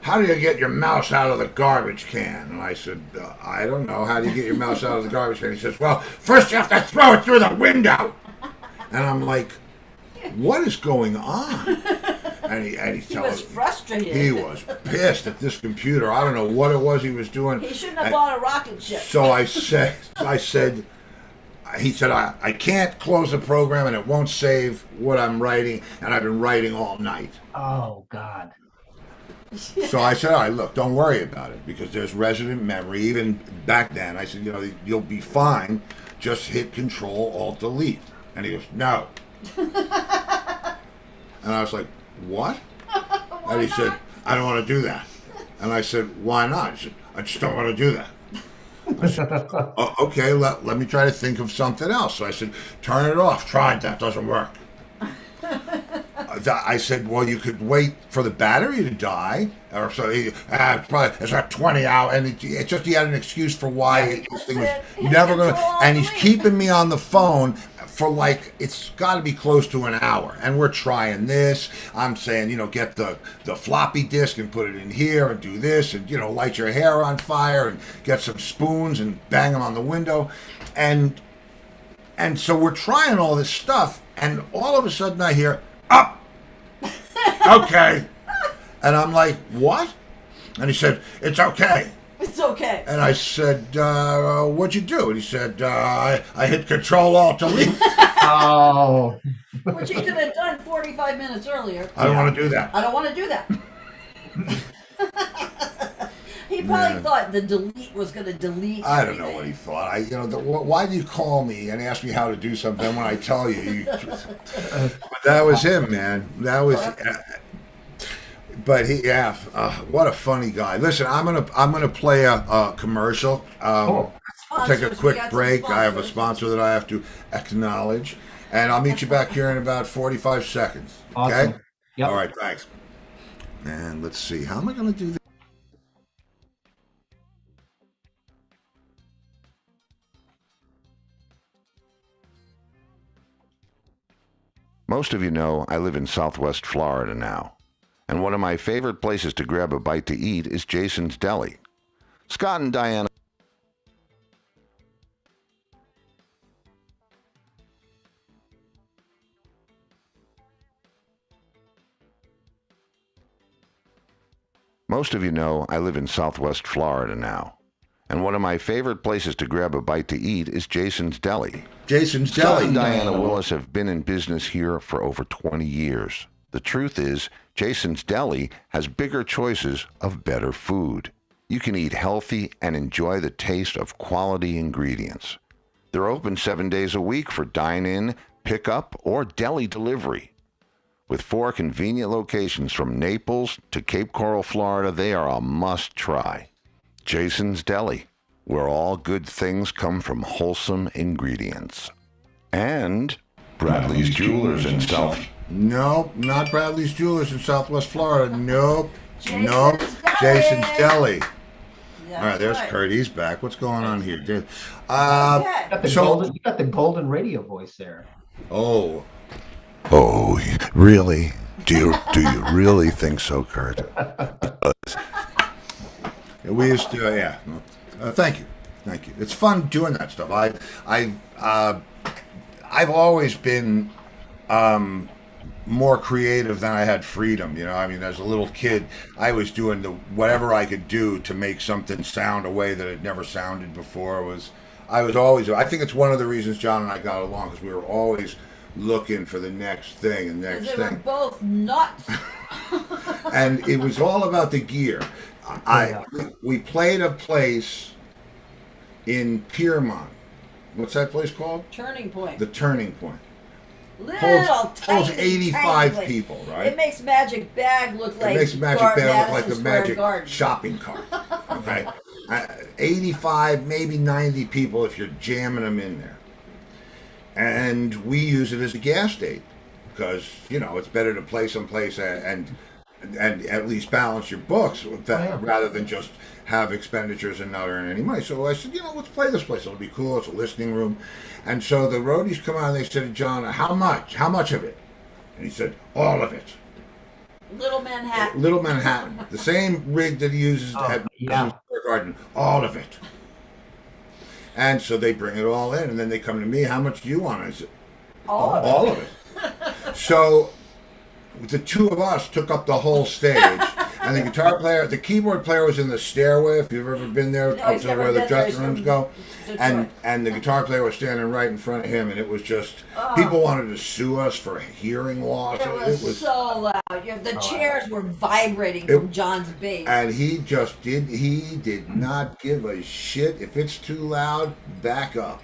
how do you get your mouse out of the garbage can? And I said, I don't know. How do you get your mouse out of the garbage can? He says, well, first you have to throw it through the window. And I'm like, what is going on? And he was frustrated. He was pissed at this computer. I don't know what it was he was doing. He shouldn't have bought a rocket ship. So he said, I can't close the program and it won't save what I'm writing, and I've been writing all night. Oh, God. So I said, all right, look, don't worry about it, because there's resident memory. Even back then, I said, you'll be fine. Just hit Control Alt Delete. And he goes, no. And I was like, what? And he said, I don't want to do that. And I said, why not? He said, I just don't want to do that. I said, okay, let me try to think of something else. So I said, turn it off. Tried that. Doesn't work. I said, well, you could wait for the battery to die. Or so it's not 20 hours. And it's just he had an excuse for why this thing was never going to. And he's keeping me on the phone for like, it's got to be close to an hour. And we're trying this. I'm saying, get the floppy disk and put it in here and do this and, light your hair on fire and get some spoons and bang them on the window. And so we're trying all this stuff. And all of a sudden I hear, up. Okay. And I'm like, what? And he said, it's okay. It's okay. And I said, what'd you do? And he said, I hit Control Alt Delete. Oh. Which he could have done 45 minutes earlier. I don't want to do that. I don't want to do that. He probably thought the delete was going to delete. I don't know what he thought. Why do you call me and ask me how to do something when I tell you? But that was him, man. That was. But what a funny guy. Listen, I'm gonna play a commercial. Take a quick break. I have a sponsor that I have to acknowledge, and I'll meet you back here in about 45 seconds. Okay. Awesome. Yep. All right. Thanks. And let's see. How am I gonna do this? Most of you know I live in Southwest Florida now, and one of my favorite places to grab a bite to eat is Jason's Deli. Scott and Diana. Most of you know I live in Southwest Florida now, and one of my favorite places to grab a bite to eat is Jason's Deli. Jason's Deli. Scott and Diana Willis have been in business here for over 20 years. The truth is, Jason's Deli has bigger choices of better food. You can eat healthy and enjoy the taste of quality ingredients. They're open 7 days a week for dine-in, pick-up, or deli delivery. With 4 convenient locations from Naples to Cape Coral, Florida, they are a must-try. Jason's Deli, where all good things come from wholesome ingredients. And Bradley's Jewelers in South. Nope, not Bradley's Jewelers in Southwest Florida. Nope. Nope. Jason's Deli. That's all right, there's right. Kurt. He's back. What's going on here, dude? You got the golden radio voice there. Oh, really? Do you really think so, Kurt? We used to, thank you. It's fun doing that stuff. I've always been more creative than I had freedom. As a little kid, I was doing whatever I could do to make something sound a way that it never sounded before. I think it's one of the reasons John and I got along, because we were always looking for the next thing and next thing. They were both nuts. And it was all about the gear. We played a place in Piermont. What's that place called? Turning Point. The Turning Point. Holds 85 tiny people, right? It makes Magic Bag look like the Madison Square Magic Garden. shopping cart. Okay, 85, maybe 90 people if you're jamming them in there. And we use it as a gas station because it's better to play someplace and at least balance your books rather than just have expenditures and not earn any money. So I said, let's play this place. It'll be cool. It's a listening room. And so the roadies come out and they said to John, how much of it? And he said, all of it. Little Manhattan. Little Manhattan, the same rig that he uses at yeah. Square Garden, all of it. And so they bring it all in, and then they come to me. How much do you want? I said, all of it. So the two of us took up the whole stage, and the guitar player, the keyboard player was in the stairway. If you've ever been there, No, up he's to never where the been there. dressing He's rooms from go, Detroit. and the guitar player was standing right in front of him, and it was just people wanted to sue us for hearing loss. It was so loud. The chairs were vibrating from John's bass. And he did not give a shit. If it's too loud, back up.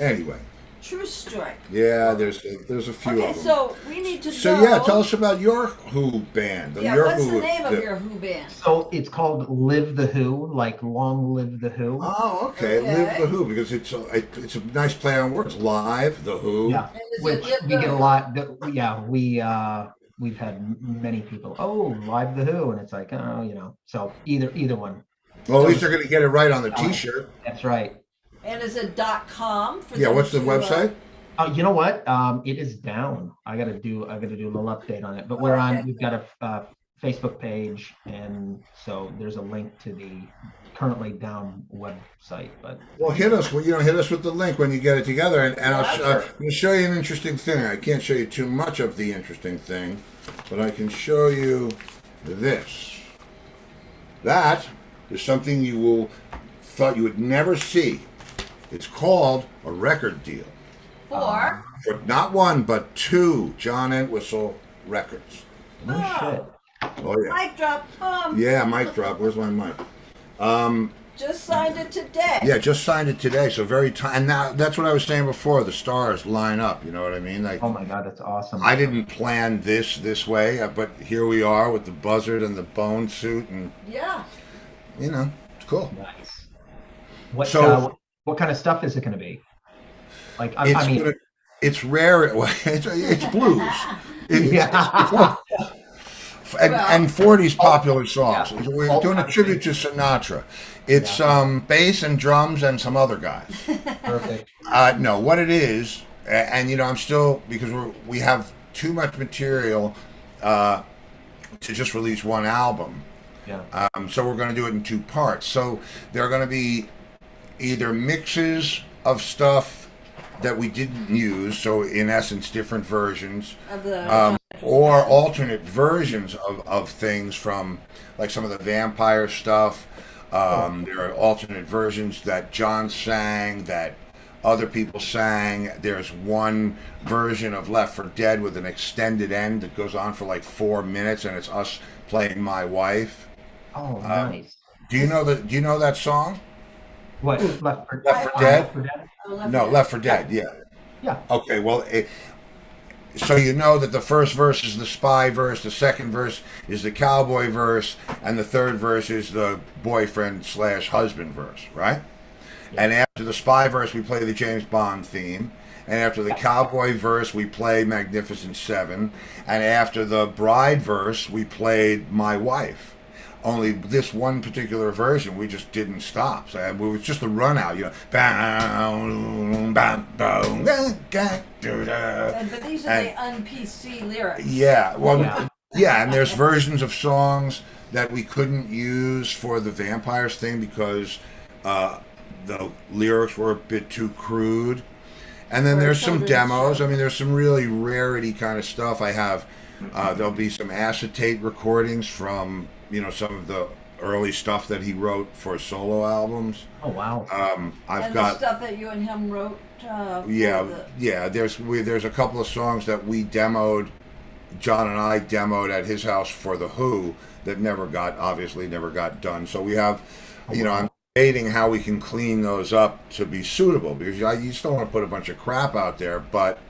Anyway. True story. Yeah, there's a few Okay, of them. so we need to So know. yeah, tell us about your Who band. What's the name of your Who band? So it's called Live the Who, like Long Live the Who. Oh, okay. Live the Who, because it's a nice play on words. Live the Who. Yeah, which we get a lot. We've had many people. Oh, Live the Who, and it's like, So either one. Well, at least they're going to get it right on the T-shirt. That's right. And is it .com? Yeah. What's the website? You know what? It is down. I gotta do a little update on it. But we're on. We've got a Facebook page, and so there's a link to the currently down website. But Well, hit us. Hit us with the link when you get it together, and I'm going to show you an interesting thing. I can't show you too much of the interesting thing, but I can show you this. That is something you thought you would never see. It's called a record deal. For not one, but two John Entwistle records. no shit. Oh, yeah. mic drop. Yeah, mic drop. Where's my mic? Just signed it today. Yeah, just signed it today. So and now that's what I was saying before. The stars line up. You know what I mean? Like, Oh my God, that's awesome. I didn't plan this way, but here we are with the buzzard and the bone suit, and Yeah. it's cool. Nice. What So- what kind of stuff is it going to be? Like It's rare. It's blues. Yeah. And 40s popular songs. Yeah. We're doing a tribute to Sinatra. It's bass and drums and some other guys. Perfect. No, what it is, and I'm still, because we have too much material to just release one album. Yeah. So we're going to do it in two parts. So there are going to be either mixes of stuff that we didn't use, so in essence different versions, Of the or alternate versions of things from like some of the vampire stuff. There are alternate versions that John sang, that other people sang. There's one version of Left for Dead with an extended end that goes on for like 4 minutes, and it's us playing My Wife. Oh, nice. Do you know that song? What? Left for Dead? Left for Dead? No, Left for Dead. Yeah. Yeah. Okay. Well, so you know that the first verse is the spy verse, the second verse is the cowboy verse, and the third verse is the boyfriend/husband verse, right? Yeah. And after the spy verse, we play the James Bond theme. And after the cowboy verse, we play Magnificent Seven. And after the bride verse, we played My Wife. Only this one particular version, we just didn't stop. So it was just a run out, But these are the un-PC lyrics. Yeah, well, yeah, and there's versions of songs that we couldn't use for the vampires thing because the lyrics were a bit too crude. And then there's some demos. I mean, there's some really rarity kind of stuff. I have, there'll be some acetate recordings from, some of the early stuff that he wrote for solo albums. Oh, wow. I've And got the stuff that you and him wrote. Yeah. There's a couple of songs that we demoed, John and I demoed at his house for the Who that never got done. So we have, I'm debating how we can clean those up to be suitable, because you just don't want to put a bunch of crap out there, but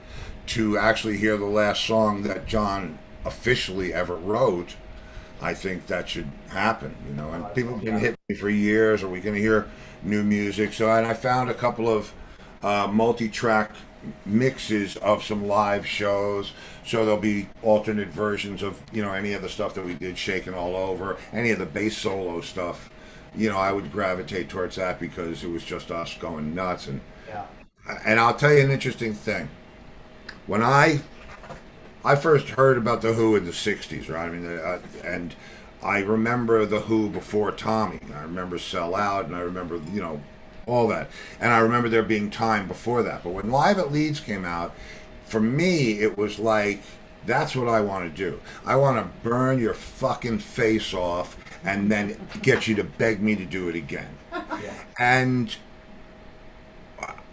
to actually hear the last song that John officially ever wrote, I think that should happen, and people have been hitting me for years, are we going to hear new music? So, and I found a couple of multi-track mixes of some live shows, so there'll be alternate versions of, any of the stuff that we did, Shaking All Over, any of the bass solo stuff, I would gravitate towards that because it was just us going nuts. And I'll tell you an interesting thing. When I I first heard about the Who in the '60s, right? I mean, and I remember the Who before Tommy. I remember Sell Out, and I remember all that, and I remember there being time before that. But when Live at Leeds came out, for me, it was like, that's what I want to do. I want to burn your fucking face off and then get you to beg me to do it again. Yeah. And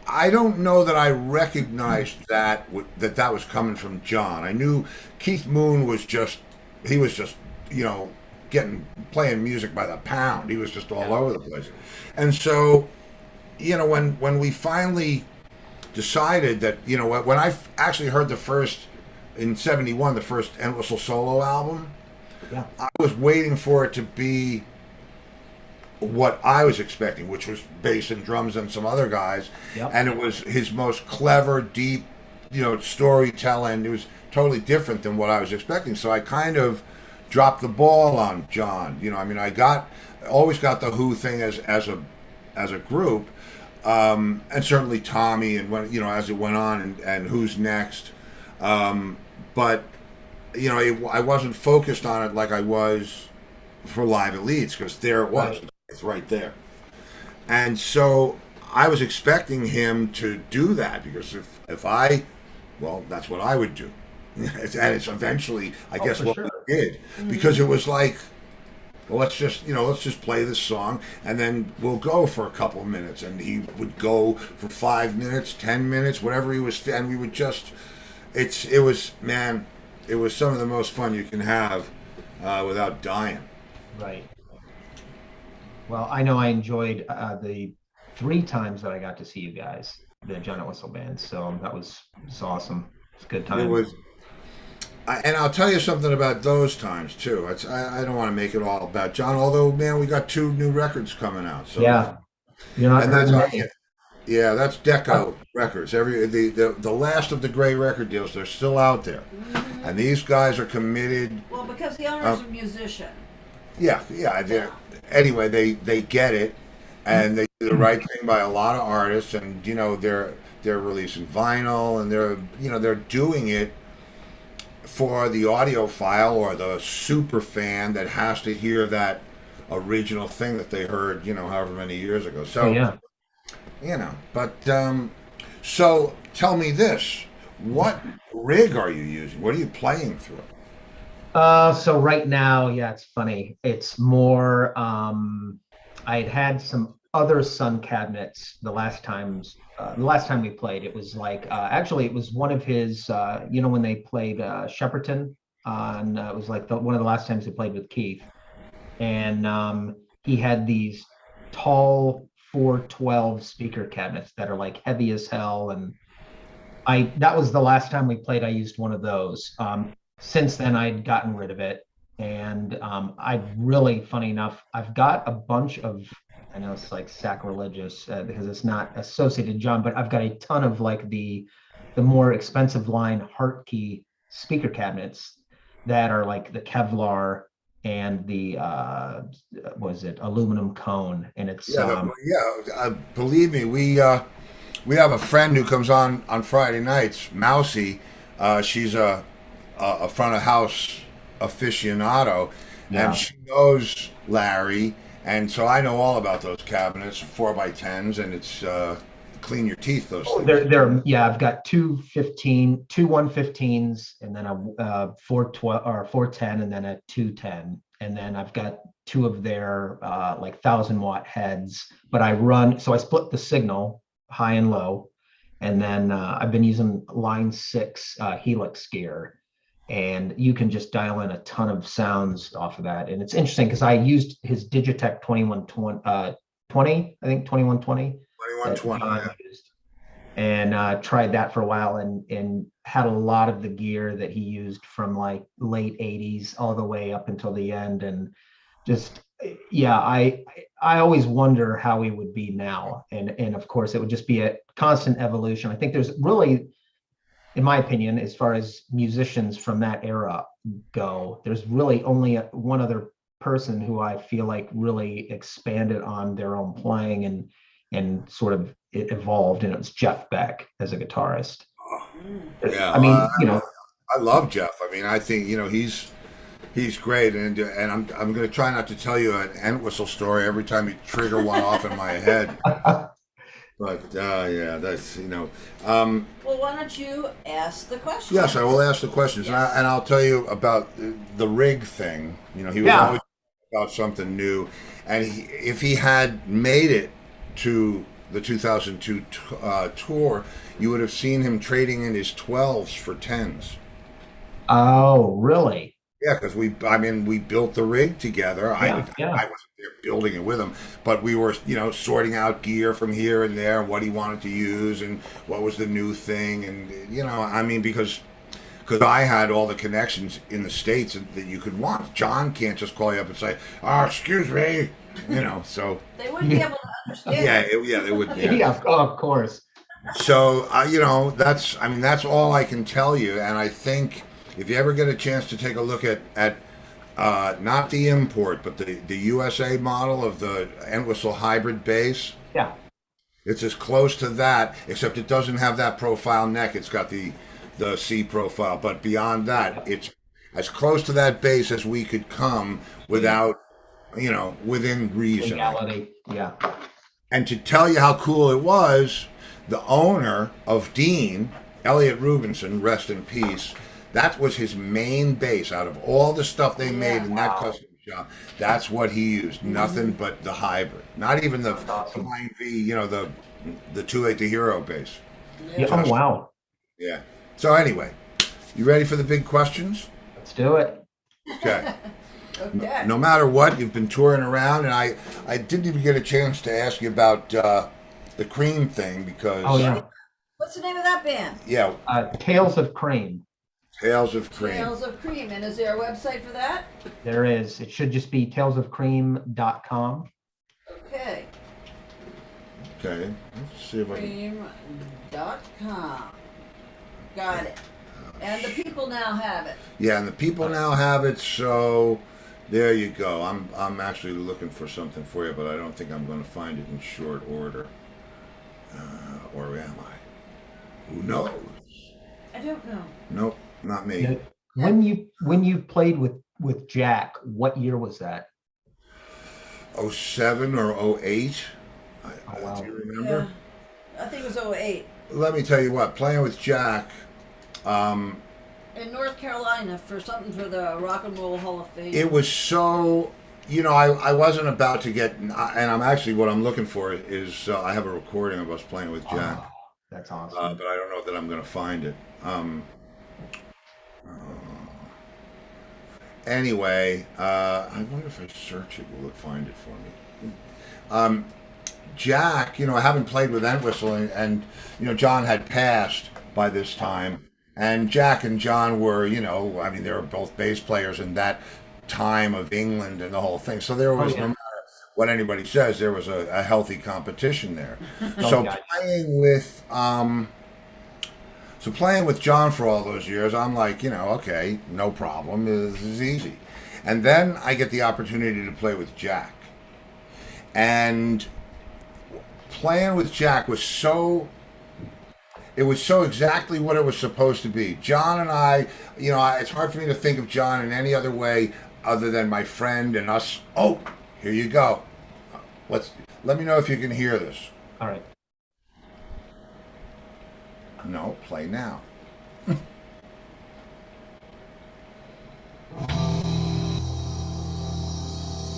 I don't know that I recognized that was coming from John. I knew Keith Moon was just playing music by the pound. He was just all over the place. And so, when we finally decided that, when I actually heard in '71, the first Entwistle solo album, Yeah. I was waiting for it to be what I was expecting, which was bass and drums and some other guys. Yep. And it was his most clever, deep, storytelling. It was totally different than what I was expecting. So I kind of dropped the ball on John. I always got the Who thing as a group, and certainly Tommy, and as it went on, and Who's Next. But I wasn't focused on it like I was for Live at Leeds, because there it was. Right. It's right there. And so I was expecting him to do that, because that's what I would do. And it's eventually, I guess, for what sure. we did, because it was like, well, let's just play this song, and then we'll go for a couple of minutes, and he would go for 5 minutes, 10 minutes, whatever he was, and we would just, it was some of the most fun you can have without dying. Right. Well, I know I enjoyed the 3 times that I got to see you guys, the John Entwistle Band. So that was awesome. It's a good time. It was, and I'll tell you something about those times too. I don't want to make it all about John, although, man, we got 2 new records coming out. So Yeah. You're not and that's hurting me. yeah, that's Deco Records. The last of the gray record deals, they're still out there, and these guys are committed. Well, because the owner's a musician. Yeah. Anyway, they get it, and they do the right thing by a lot of artists, and they're releasing vinyl, and they're doing it for the audiophile or the super fan that has to hear that original thing that they heard, however many years ago. So Yeah. But so tell me this: what rig are you using? What are you playing through? So right now, yeah, it's funny. It's more, I had some other Sun cabinets the last time we played. It was like, actually it was one of his, when they played Shepperton, and it was like one of the last times they played with Keith. And he had these tall 412 speaker cabinets that are like heavy as hell. And that was the last time we played. I used one of those. Since then, I'd gotten rid of it. And funny enough, I've got a bunch of, I know it's like sacrilegious because it's not associated John, but I've got a ton of like the more expensive line Hartkey speaker cabinets that are like the Kevlar and the aluminum cone. And it's believe me, we have a friend who comes on Friday nights, Mousy. She's a front of house aficionado, and she knows Larry, and so I know all about those cabinets, 4x10s, and it's clean your teeth. Those things. I've got two 115s, and then a 412 or 410, and then a 210, and then I've got 2 of their like 1,000-watt heads. But I split the signal high and low, and then I've been using line 6 Helix gear. And you can just dial in a ton of sounds off of that. And it's interesting because I used his Digitech 2120, I think 2120. 2120, yeah. And tried that for a while and had a lot of the gear that he used from like late 80s all the way up until the end. And just, I always wonder how he would be now. And of course, it would just be a constant evolution. I think there's really, in my opinion, as far as musicians from that era go, there's really only one other person who I feel like really expanded on their own playing and sort of it evolved, and it was Jeff Beck as a guitarist. Yeah, I mean, I love Jeff. I mean, I think he's great, and I'm going to try not to tell you an Entwistle story every time you trigger one off in my head. But yeah, that's Well, why don't you ask the question? Yes, I will ask the questions, Yes. and I'll tell you about the rig thing. He was always about something new, and if he had made it to the 2002 tour, you would have seen him trading in his 12s for 10s. Oh, really? Yeah, because we built the rig together. I wasn't there building it with him, but we were, sorting out gear from here and there, what he wanted to use, and what was the new thing, and because I had all the connections in the States that you could want. John can't just call you up and say, "Oh, excuse me," So They wouldn't be able to understand. yeah, they would. Yeah. Yeah, of course. So that's all I can tell you, and I think. If you ever get a chance to take a look at not the import, but the USA model of the Entwistle hybrid bass, Yeah. it's as close to that, except it doesn't have that profile neck. It's got the C profile, but beyond that, it's as close to that bass as we could come without, within reason. Legality. Yeah. And to tell you how cool it was, the owner of Dean, Elliot Rubinson, rest in peace. That was his main bass out of all the stuff they made in that custom shop. That's what he used. Nothing but the hybrid. Not even the Flying V, the 2.8 the Hero bass. Yeah. Oh, wow. Yeah. So anyway, you ready for the big questions? Let's do it. Okay. Okay. No matter what, you've been touring around, and I didn't even get a chance to ask you about the Cream thing because. Oh, yeah. What's the name of that band? Yeah. Tales of Cream. Tales of Cream. Tales of Cream. And is there a website for that? There is. It should just be talesofcream.com. Okay. Okay. Let's see if I can. Cream.com. Got it. And the people now have it. Yeah, and the people now have it, so there you go. I'm actually looking for something for you, but I don't think I'm going to find it in short order. Or am I? Who knows? I don't know. Nope, not me. When you played with Jack, what year was that? 07 or 08? wow. Do you remember? Yeah. I think it was 08. Let me tell you what, playing with Jack, In North Carolina for something for the Rock and Roll Hall of Fame. it was so, I wasn't about to get, and what I'm looking for is, I have a recording of us playing with Jack. Oh, that's awesome. But I don't know that I'm going to find it. Anyway, I wonder if I search it, will it find it for me? Jack, I haven't played with Entwistle, and John had passed by this time, and Jack and John were, they were both bass players in that time of England and the whole thing. So there was, no matter what anybody says, there was a healthy competition there. So playing with John for all those years, I'm like, okay, no problem. This is easy. And then I get the opportunity to play with Jack. And playing with Jack was so exactly what it was supposed to be. John and I, it's hard for me to think of John in any other way other than my friend and us. Oh, here you go. Let me know if you can hear this. All right. No, play now.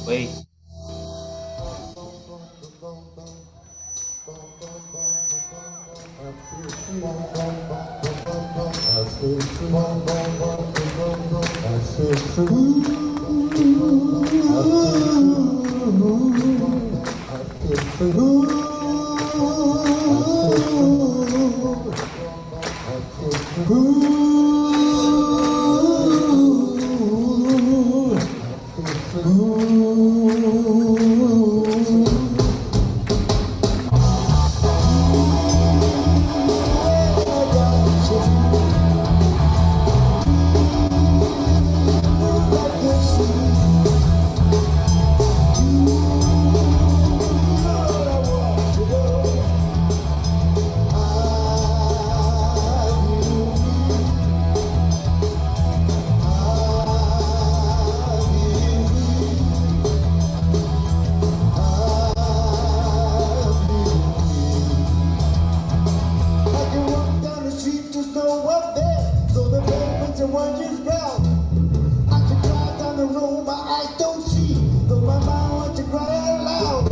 Wait. one just growled. I can drive down the road, my eyes don't see. But my mind wants to cry out loud.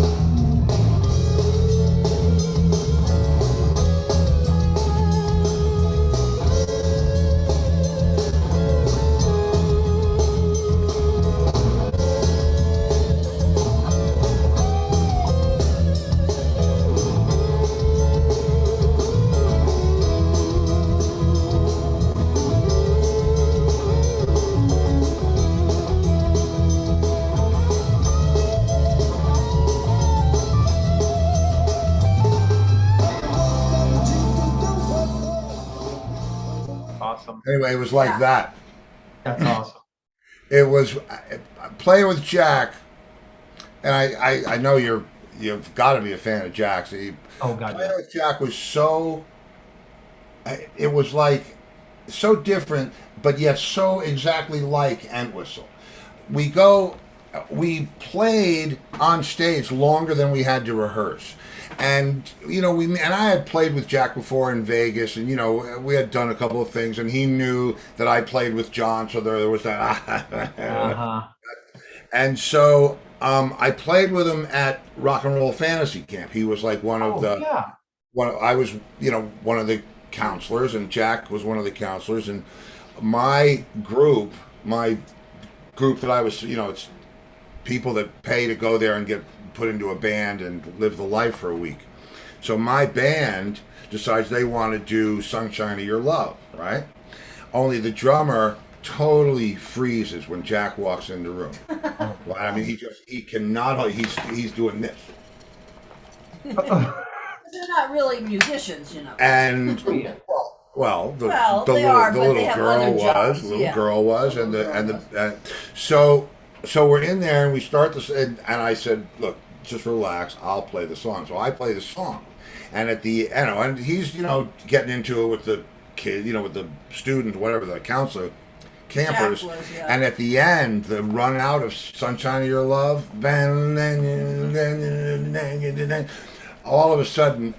Awesome. Anyway, it was like that. That's awesome. It was playing with Jack, and I know you've got to be a fan of Jack's. Oh God, Playing yeah. with Jack was so. It was like so different, but yet so exactly like Entwistle. We played on stage longer than we had to rehearse. And I had played with Jack before in Vegas, and we had done a couple of things, and he knew that I played with John, so there was that. Uh-huh. And so I played with him at Rock and Roll Fantasy Camp. He was like one of I was one of the counselors, and Jack was one of the counselors, and my group that I was, it's people that pay to go there and get put into a band and live the life for a week. So my band decides they want to do Sunshine of Your Love, right? Only the drummer totally freezes when Jack walks in the room. Well, I mean, he cannot, he's doing this. They're not really musicians, And the they are, but little they have girl other was, jobs, the little yeah. girl was, so we're in there and we start this, and I said, look, just relax, I'll play the song. So I play the song, and at the and he's getting into it with the kid, with the student, whatever, the counselor, campers, and at the end, the run out of Sunshine of Your Love, all of a sudden,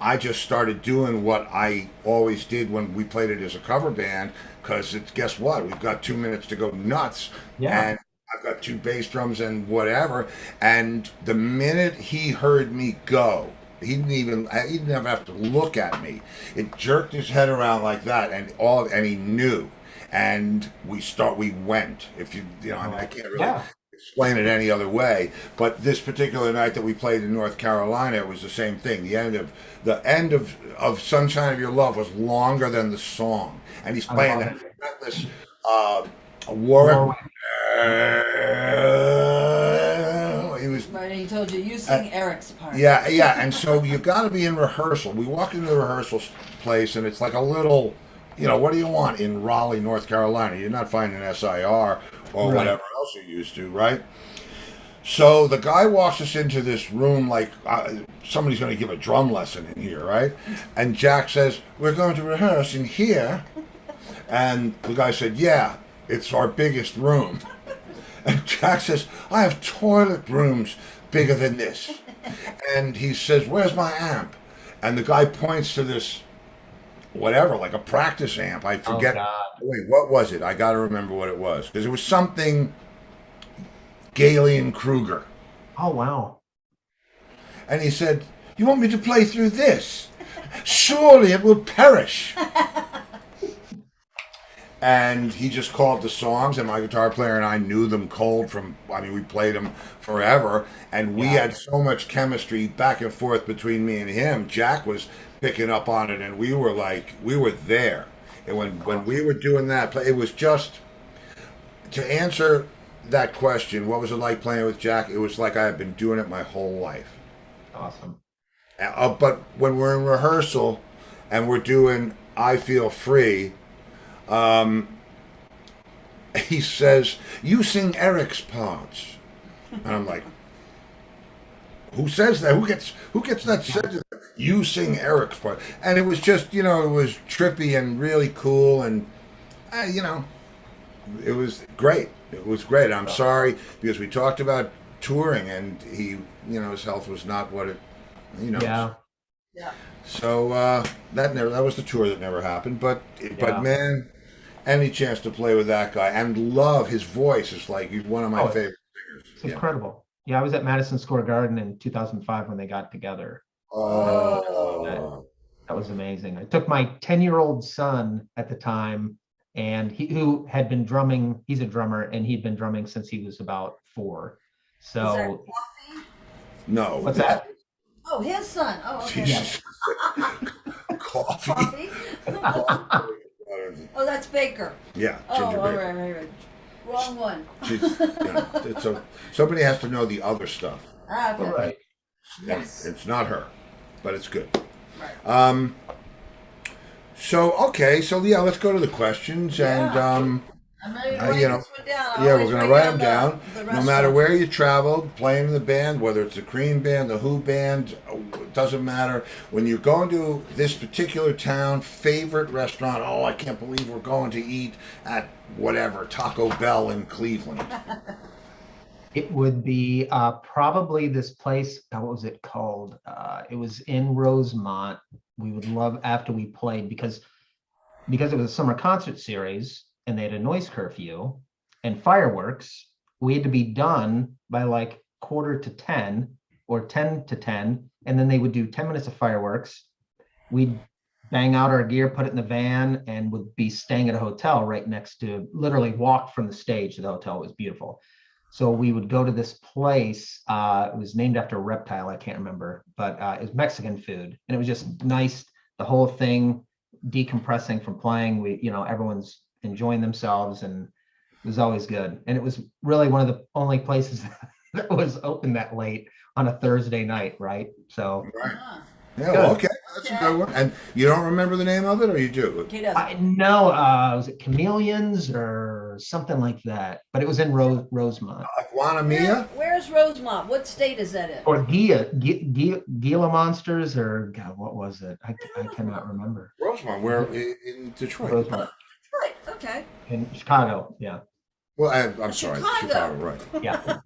I just started doing what I always did when we played it as a cover band, because guess what? We've got 2 minutes to go nuts, and I've got 2 bass drums and whatever. And the minute he heard me go, he didn't even have to look at me. It jerked his head around like that, and he knew. And we went. If I can't really explain it any other way. But this particular night that we played in North Carolina, it was the same thing. The end of Sunshine of Your Love was longer than the song, and he's playing that relentless Warwick. He was. Right, he told you sing Eric's part. Yeah, and so you got to be in rehearsal. We walk into the rehearsal place, and it's like a little. What do you want in Raleigh, North Carolina? You're not finding SIR or whatever else you're used to, right? So the guy walks us into this room like somebody's going to give a drum lesson in here, right? And Jack says, we're going to rehearse in here. And the guy said, yeah, it's our biggest room. And Jack says, I have toilet rooms bigger than this. And he says, where's my amp? And the guy points to this whatever, like a practice amp. I forget. Wait, what was it? I got to remember what it was, because it was something Galen Kruger. Oh, wow. And he said, you want me to play through this? Surely it will perish. And he just called the songs, and my guitar player and I knew them cold we played them forever, and we had so much chemistry back and forth between me and him. Jack was picking up on it, and we were there. And when we were doing that, it was just, to answer that question, what was it like playing with Jack? It was like I had been doing it my whole life. Awesome. But when we're in rehearsal and we're doing I Feel Free, he says, you sing Eric's parts. And I'm like, who says that? Who gets that said to them? You sing Eric's part. And it was just, it was trippy and really cool, and it was great. It was great. I'm sorry, because we talked about touring, and he, his health was not what it, Yeah. Yeah. So that was the tour that never happened. But man, any chance to play with that guy and love his voice. Is like he's one of my favorite singers. It's incredible. Yeah, I was at Madison Square Garden in 2005 when they got together. Oh. That was amazing. I took my 10-year-old son at the time, and who had been drumming. He's a drummer, and he'd been drumming since he was about 4. So, Is that Coffee? No. What's that? Oh, his son. Oh, okay. Jesus. Coffee. Coffee? Oh, that's Baker. Yeah, Oh, Ginger all Baker. right. Wrong one. Somebody has to know the other stuff. Ah, okay. Right. Yes. It's not her, but it's good. Right. So yeah, let's go to the questions and I'm ready to write this one down. I yeah, always we're gonna write them the- down. the No matter restaurants. where you traveled, playing in the band, whether it's the Cream Band, the Who Band, it doesn't matter. When you're going to this particular town, favorite restaurant. Oh, I can't believe we're going to eat at whatever Taco Bell in Cleveland. It would be probably this place. What was it called? It was in Rosemont. We would love after we played because it was a summer concert series and they had a noise curfew and fireworks. We had to be done by like 9:45 or 10:50, and then they would do 10 minutes of fireworks. We'd bang out our gear, put it in the van, and would be staying at a hotel right next to, literally walk from the stage to the hotel. It was beautiful. So we would go to this place. It was named after a reptile. I can't remember, but it was Mexican food. And it was just nice. The whole thing, decompressing from playing. Everyone's enjoying themselves, and it was always good. And it was really one of the only places that was open that late on a Thursday night, right? So Right. Ah, Yeah, well, okay, that's a good one. And you don't remember the name of it, or you do? he doesn't. was it Chameleons or something like that? But it was in Rosemont. Iguana Mia? Where's Rosemont? What state is that in? Or Gila Monsters, or God, what was it? I cannot remember. Rosemont, where in Detroit? Rosemont Right. Okay. in Chicago. Yeah, Well, I'm sorry, Chicago. right. yeah,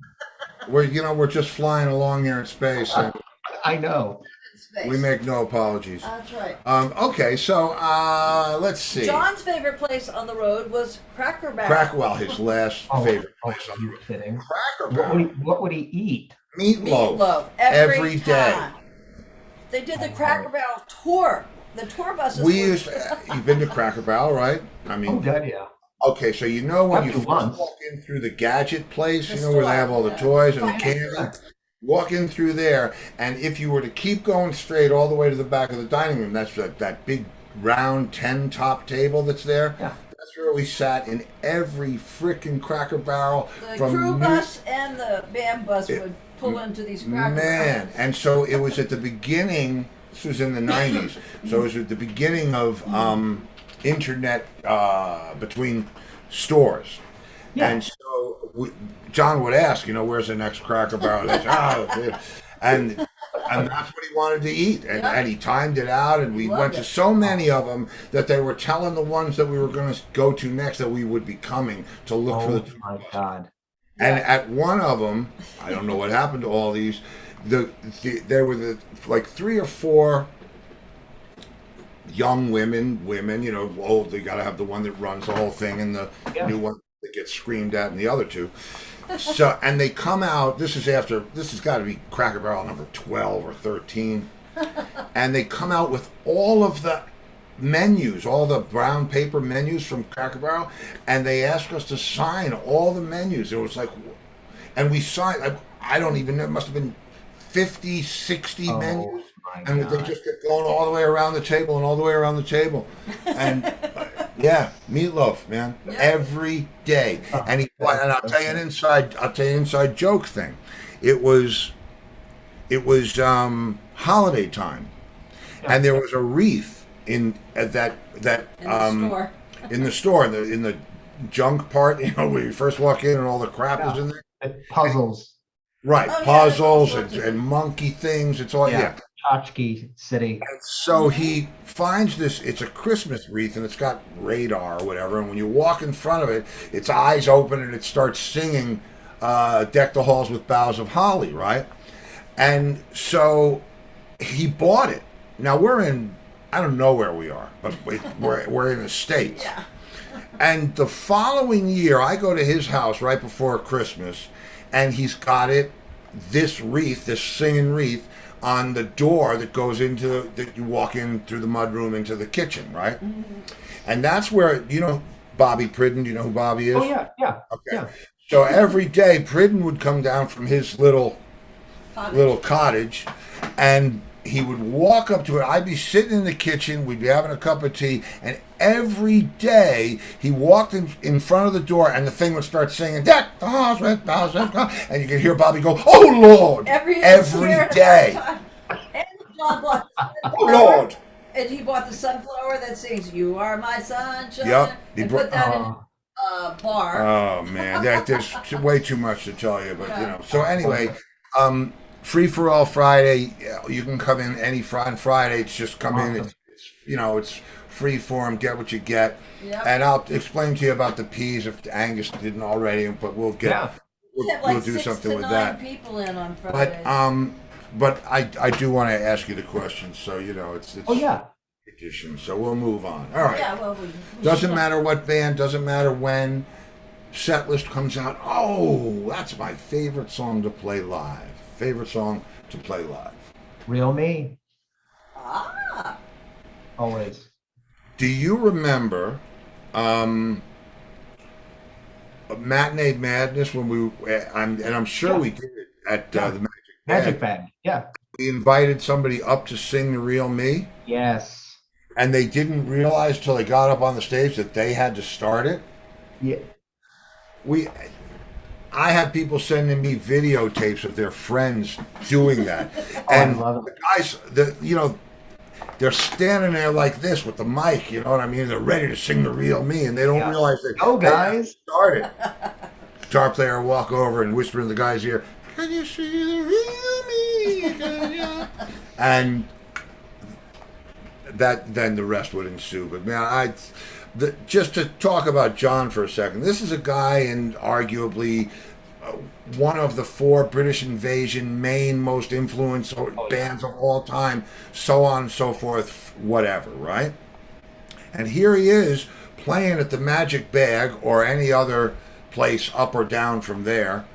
We're just flying along here in space, and I know. Space. we make no apologies. That's right. Okay, so let's see. John's favorite place on the road was Cracker Barrel. Well, his last favorite place on the You road. kidding? Cracker What would, Barrel. he, what would he eat? Meatloaf. Every day. time. They did the Cracker Barrel tour. The tour buses. We were- used you've been to Cracker Barrel, right? I Oh, mean, God, yeah. okay, so you know when Up you to first once. walk in through the gadget place, The you know where they store, have all the yeah. toys and the Yeah. candy? Walk in through there, and if you were to keep going straight all the way to the back of the dining room, that's that big round 10 top table that's there. Yeah. That's where we sat in every freaking Cracker Barrel. The from crew New- bus and the band bus would pull into these Cracker Man, Barrels. and so it was at the beginning. This was in the 90s, so it was at the beginning of internet between stores. Yeah. And so John would ask, where's the next Cracker Barrel? And that's what he wanted to eat. And he timed it out, and we Loved went to it. so many of them that they were telling the ones that we were going to go to next that we would be coming to look for Oh, the. my God. And at one of them, I don't know what happened to all these. There were like 3 or 4 young women. Old. They got to have the one that runs the whole thing, and the new one that gets screamed at, and the other 2. So, and they come out. This has got to be Cracker Barrel number 12 or 13, and they come out with all of the menus, all the brown paper menus from Cracker Barrel, and they asked us to sign all the menus. It was like, and we signed. I don't even know. It must have been 50, 60 menus. my And they God. just kept going all the way around the table and all the way around the table. And yeah, meatloaf, man, every day. And I'll tell you an inside joke thing. It was holiday time, and there was a wreath in the store. in the store in the junk part. Where you first walk in and all the crap is in there. Puzzles. Right, Oh, yeah, puzzles that's and monkey things. It's all yeah. Tchotchke City. And so he finds this. It's a Christmas wreath, and it's got radar or whatever. And when you walk in front of it, its eyes open and it starts singing, "Deck the halls with boughs of holly." Right, and so he bought it. Now we're in. I don't know where we are, but we're in the States. Yeah. And the following year, I go to his house right before Christmas, and he's got this wreath, this singing wreath, on the door that goes into that you walk in through the mudroom into the kitchen, right? Mm-hmm. And that's where, Bobby Pridden. Do you know who Bobby is? Oh yeah, yeah. Okay. Yeah. So every day, Pridden would come down from his little cottage, and he would walk up to it. I'd be sitting in the kitchen. We'd be having a cup of tea, and every day he walked in front of the door, and the thing would start singing, "Deck the halls with boughs of gold," and you could hear Bobby go, "Oh Lord!" every day. And John bought Oh Lord! And he bought the sunflower that sings "You Are My Sunshine." Yep. And put that in a bar. Oh man, there's way too much to tell you, but So anyway, Free for All Friday. You can come in any on Friday. It's just come in. It's free for them. Get what you get. Yep. And I'll explain to you about the peas if Angus didn't already. But we'll get. Yeah. We'll do something with that. People in on Friday. But I do want to ask you the question, so it's. Oh yeah. Edition. So we'll move on. All right. Yeah. Well, we doesn't matter what band. Doesn't matter when. Set list comes out. Oh, that's my favorite song to play live. Favorite song to play live. Real Me. Ah. Always. Do you remember Matinee Madness when I'm sure we did it at the Magic Bag. Yeah. We invited somebody up to sing The Real Me. Yes. And they didn't realize till they got up on the stage that they had to start it. Yeah. I have people sending me videotapes of their friends doing that. And I love it. The guys, they're standing there like this with the mic, you know what I mean? They're ready to sing The Real Me, and they don't realize they guys. Started. Guitar player walk over and whisper in the guy's ear, "Can you see the real me? Can you?" And then the rest would ensue. But man, just to talk about John for a second, this is a guy and arguably one of the 4 British Invasion main most influenced bands of all time, so on and so forth, whatever, right? And here he is playing at the Magic Bag or any other place up or down from there.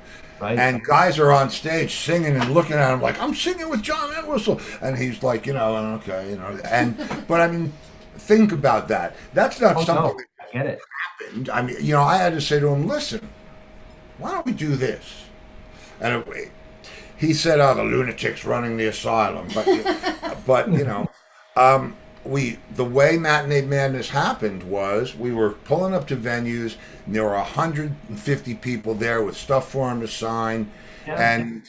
Right. And guys are on stage singing and looking at him like, "I'm singing with John Entwistle," and he's like, okay, but I mean, think about that. That's not something I get it. that happened. I mean, I had to say to him, "Listen, why don't we do this?" And he said, "Oh, the lunatics running the asylum," but the way Matinee Madness happened was we were pulling up to venues, and there were 150 people there with stuff for him to sign, and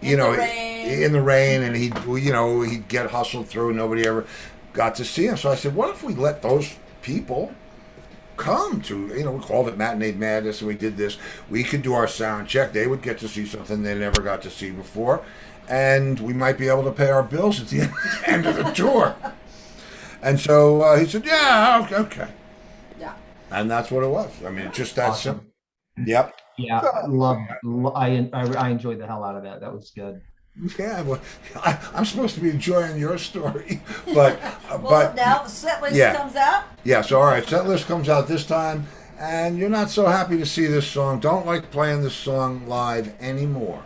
in the rain, and he'd get hustled through. Nobody ever got to see him. So I said, "What if we let those people come to?" We called it Matinee Madness, and we did this. We could do our sound check. They would get to see something they never got to see before. And we might be able to pay our bills at the end of the tour. And so he said, "Yeah, okay." Yeah. And that's what it was. I mean, it's just that simple. Yep. Yeah, I enjoyed the hell out of that. That was good. Yeah, well, I'm supposed to be enjoying your story, but now the set list comes out. Yeah, so all right, set list comes out this time, and you're not so happy to see this song. Don't like playing this song live anymore.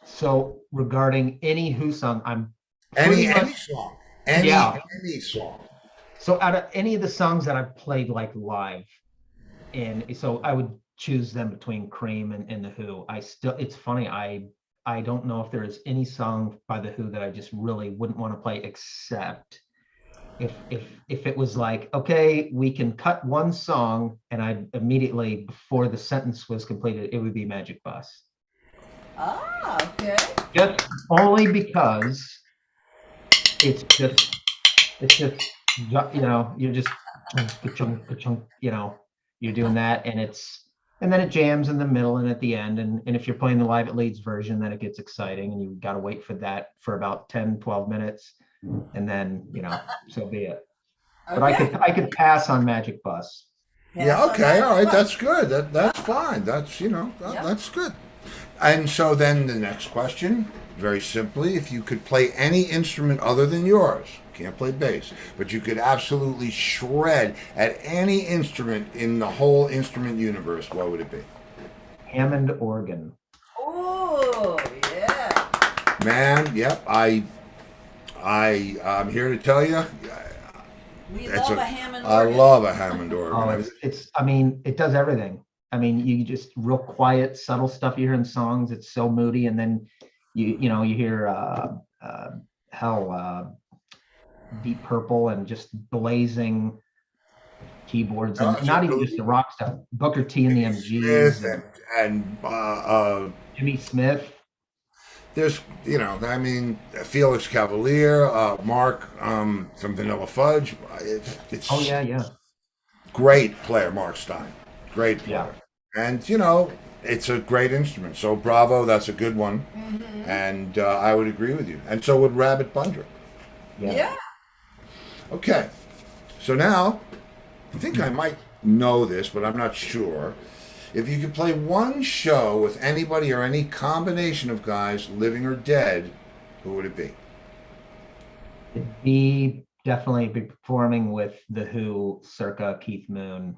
So regarding any Who song, I'm any song, any song. So out of any of the songs that I've played like live, and so I would choose them between Cream and the Who. It's funny. I don't know if there is any song by the Who that I just really wouldn't want to play, except if it was like, okay, we can cut one song, and I immediately, before the sentence was completed, it would be Magic Bus. Ah, okay. Just only because it's just you're just you're doing that, and then it jams in the middle and at the end, and if you're playing the live at Leeds version, then it gets exciting, and you got to wait for that for about 10-12 minutes, and then so be it. Okay. But I could pass on Magic Bus. Yeah, okay, all right, that's good. That's fine. That's that's good. And so then the next question, very simply, if you could play any instrument other than yours, can't play bass, but you could absolutely shred at any instrument in the whole instrument universe, what would it be? Hammond organ. Oh, yeah. Man, yep, I'm here to tell you, We That's love a- a Hammond I organ. love a Hammond organ. Oh, I mean, it does everything. I mean, you just real quiet, subtle stuff you hear in songs. It's so moody, and then you hear Deep Purple and just blazing keyboards, and Oh, not so even just the rock stuff. Booker T and the MGs, Smith and Jimmy Smith. there's, I mean, Felix Cavalier, Mark from Vanilla Fudge. It's Oh yeah. great player, Mark Stein. Great player. Yeah. And, it's a great instrument. So bravo, that's a good one. And I would agree with you. And so would Rabbit Bundra. Yeah. Okay. So now, I think I might know this, but I'm not sure. If you could play one show with anybody or any combination of guys, living or dead, who would it be? It'd be definitely be performing with The Who circa Keith Moon.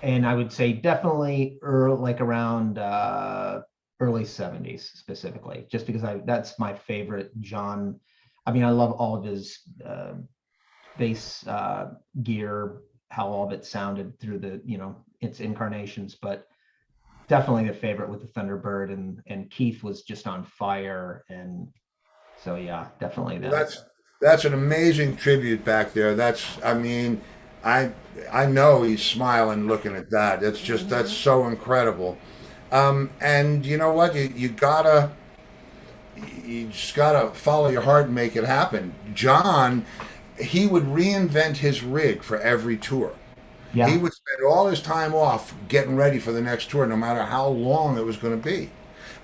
And I would say definitely around early 70s specifically, just because that's my favorite John. I mean, I love all of his bass gear, how all of it sounded through its incarnations, but definitely the favorite with the Thunderbird, and Keith was just on fire. And so, yeah, definitely that. That's an amazing tribute back there. I know he's smiling looking at that. It's just that's so incredible. And you know what? You just gotta follow your heart and make it happen. John, he would reinvent his rig for every tour. Yeah. He would spend all his time off getting ready for the next tour, no matter how long it was going to be.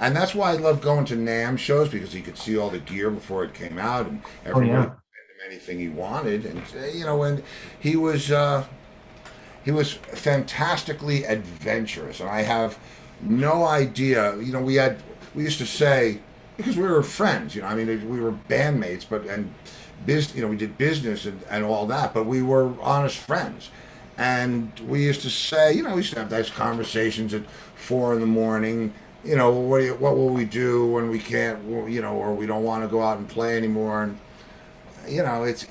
And that's why I love going to NAMM shows, because he could see all the gear before it came out, and everybody could send him anything he wanted. And and he was fantastically adventurous. And I have no idea. We used to say, because we were friends. I mean, we were bandmates, we did business and all that, but we were honest friends. And we used to say, we used to have nice conversations at 4 a.m. What will we do when we can't, or we don't want to go out and play anymore? And,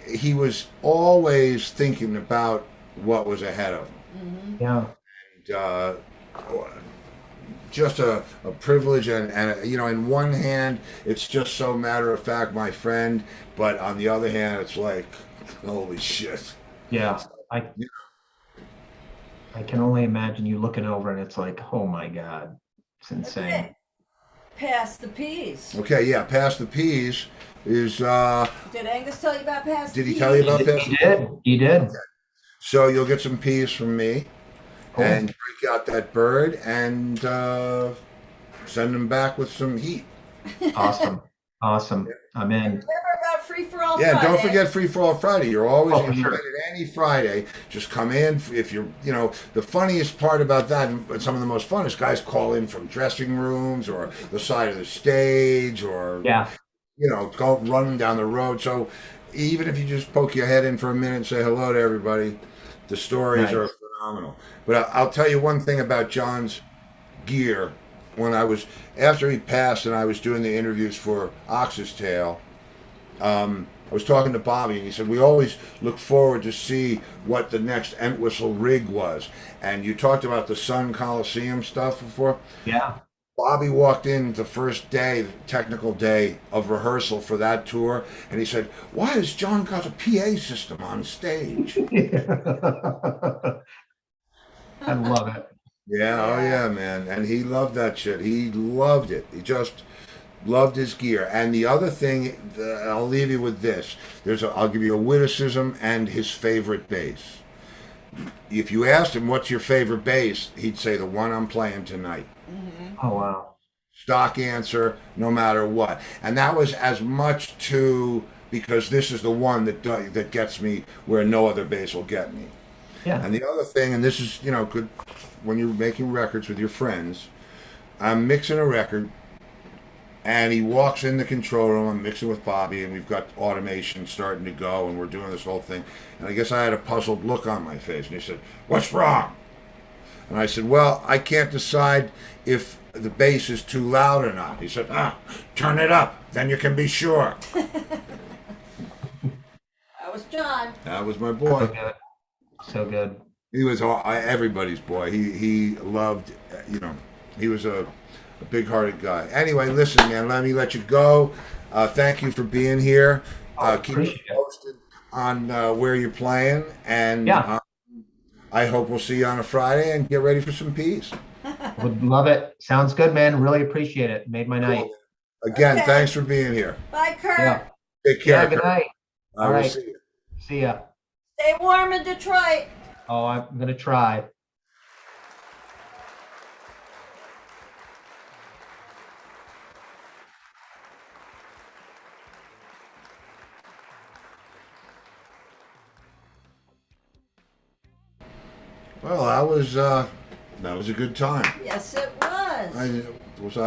he was always thinking about what was ahead of him. Yeah. And just a privilege. And, in one hand, it's just so matter of fact, my friend. But on the other hand, it's like, holy shit. Yeah. I can only imagine you looking over and it's like, oh my God, it's insane. Okay. Pass the Peas. Okay, yeah, Pass the Peas is. Did Angus tell you about Pass the Did Peas? he tell you about Pass the Peas? He did. Okay. So you'll get some peas from me, Cool. and break out that bird and send them back with some heat. Awesome. I'm in. Remember about Free for All Yeah, Friday. don't forget Free for All Friday. You're always Oh, for invited sure. any Friday. Just come in. If you're, the funniest part about that, and some of the most fun, is guys call in from dressing rooms or the side of the stage, or Yeah. go running down the road. So even if you just poke your head in for a minute and say hello to everybody, the stories Nice. are phenomenal. But I'll tell you one thing about John's gear. When after he passed and I was doing the interviews for Ox's Tail, I was talking to Bobby, and he said, we always look forward to see what the next Entwistle rig was. And you talked about the Sun Coliseum stuff before. Yeah. Bobby walked in the first day, technical day of rehearsal for that tour, and he said, why has John got a PA system on stage? I love it. Yeah, oh yeah, man. And he loved that shit. He loved it. He just loved his gear. And the other thing, I'll leave you with this. I'll give you a witticism and his favorite bass. If you asked him, what's your favorite bass, he'd say, the one I'm playing tonight. Oh, wow. Stock answer, no matter what. And that was as much because this is the one that gets me where no other bass will get me. Yeah. And the other thing, and this is, good when you're making records with your friends, I'm mixing a record, And he walks in the control room. I'm mixing with Bobby, and we've got automation starting to go, and we're doing this whole thing. And I guess I had a puzzled look on my face. And he said, "What's wrong?" And I said, "Well, I can't decide if the bass is too loud or not." He said, "Turn it up. Then you can be sure." That was John. That was my So boy. good. So good. He was everybody's boy. He loved, he was a big-hearted guy. Anyway, listen, man, let me let you go. Thank you for being here. Keep us Appreciate it. posted on where you're playing, and Yeah. I hope we'll see you on a Friday and get ready for some peas. Would love it. Sounds good, man. Really appreciate it. Made my night. Again, Okay. thanks for being here. Bye, Kurt. Yeah. Take care. Yeah, good Kurt. night. I All will right. see you. See ya. Stay warm in Detroit. Oh, I'm gonna try. Well, that was a good time. Yes, it was. Was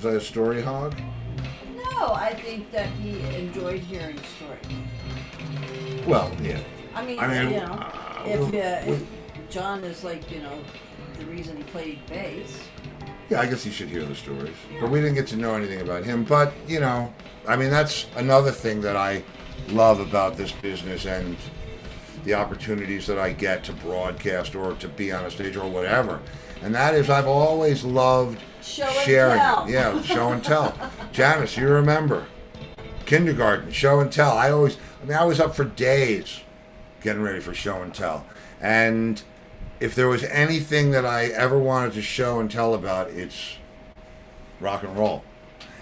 I a story hog? No, I think that he enjoyed hearing stories. Well, yeah. I mean, if John is like, the reason he played bass. Yeah, I guess he should hear the stories. But we didn't get to know anything about him. But, that's another thing that I love about this business and the opportunities that I get to broadcast or to be on a stage or whatever. And that is, I've always loved Show and sharing. tell. Yeah, show and tell. Janice, you remember. Kindergarten, show and tell. I was up for days getting ready for show and tell. And if there was anything that I ever wanted to show and tell about, it's rock and roll.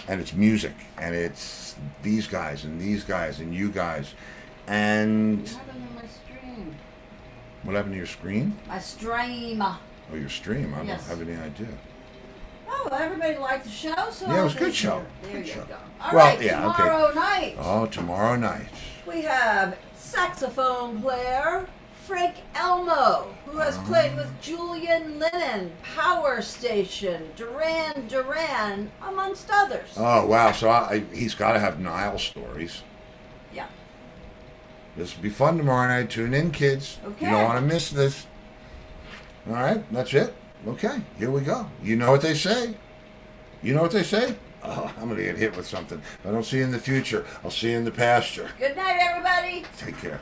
And it's music. And it's these guys and you guys. And What happened to my stream? what happened to your screen? My stream. Oh, your stream. I Yes. don't have any idea. Oh, everybody liked the show, so Yeah, it was a I good think show. There Good you show. go. All Well, right, yeah, okay. tomorrow night Oh, tomorrow night. we have saxophone player Frank Elmo, who has played with Julian Lennon, Power Station, Duran Duran, amongst others. Oh, wow. So he's got to have Nile stories. Yeah. This will be fun tomorrow night. Tune in, kids. Okay. You don't want to miss this. All right, that's it. Okay, here we go. You know what they say? You know what they say? Oh, I'm going to get hit with something. If I don't see you in the future, I'll see you in the pasture. Good night, everybody. Take care.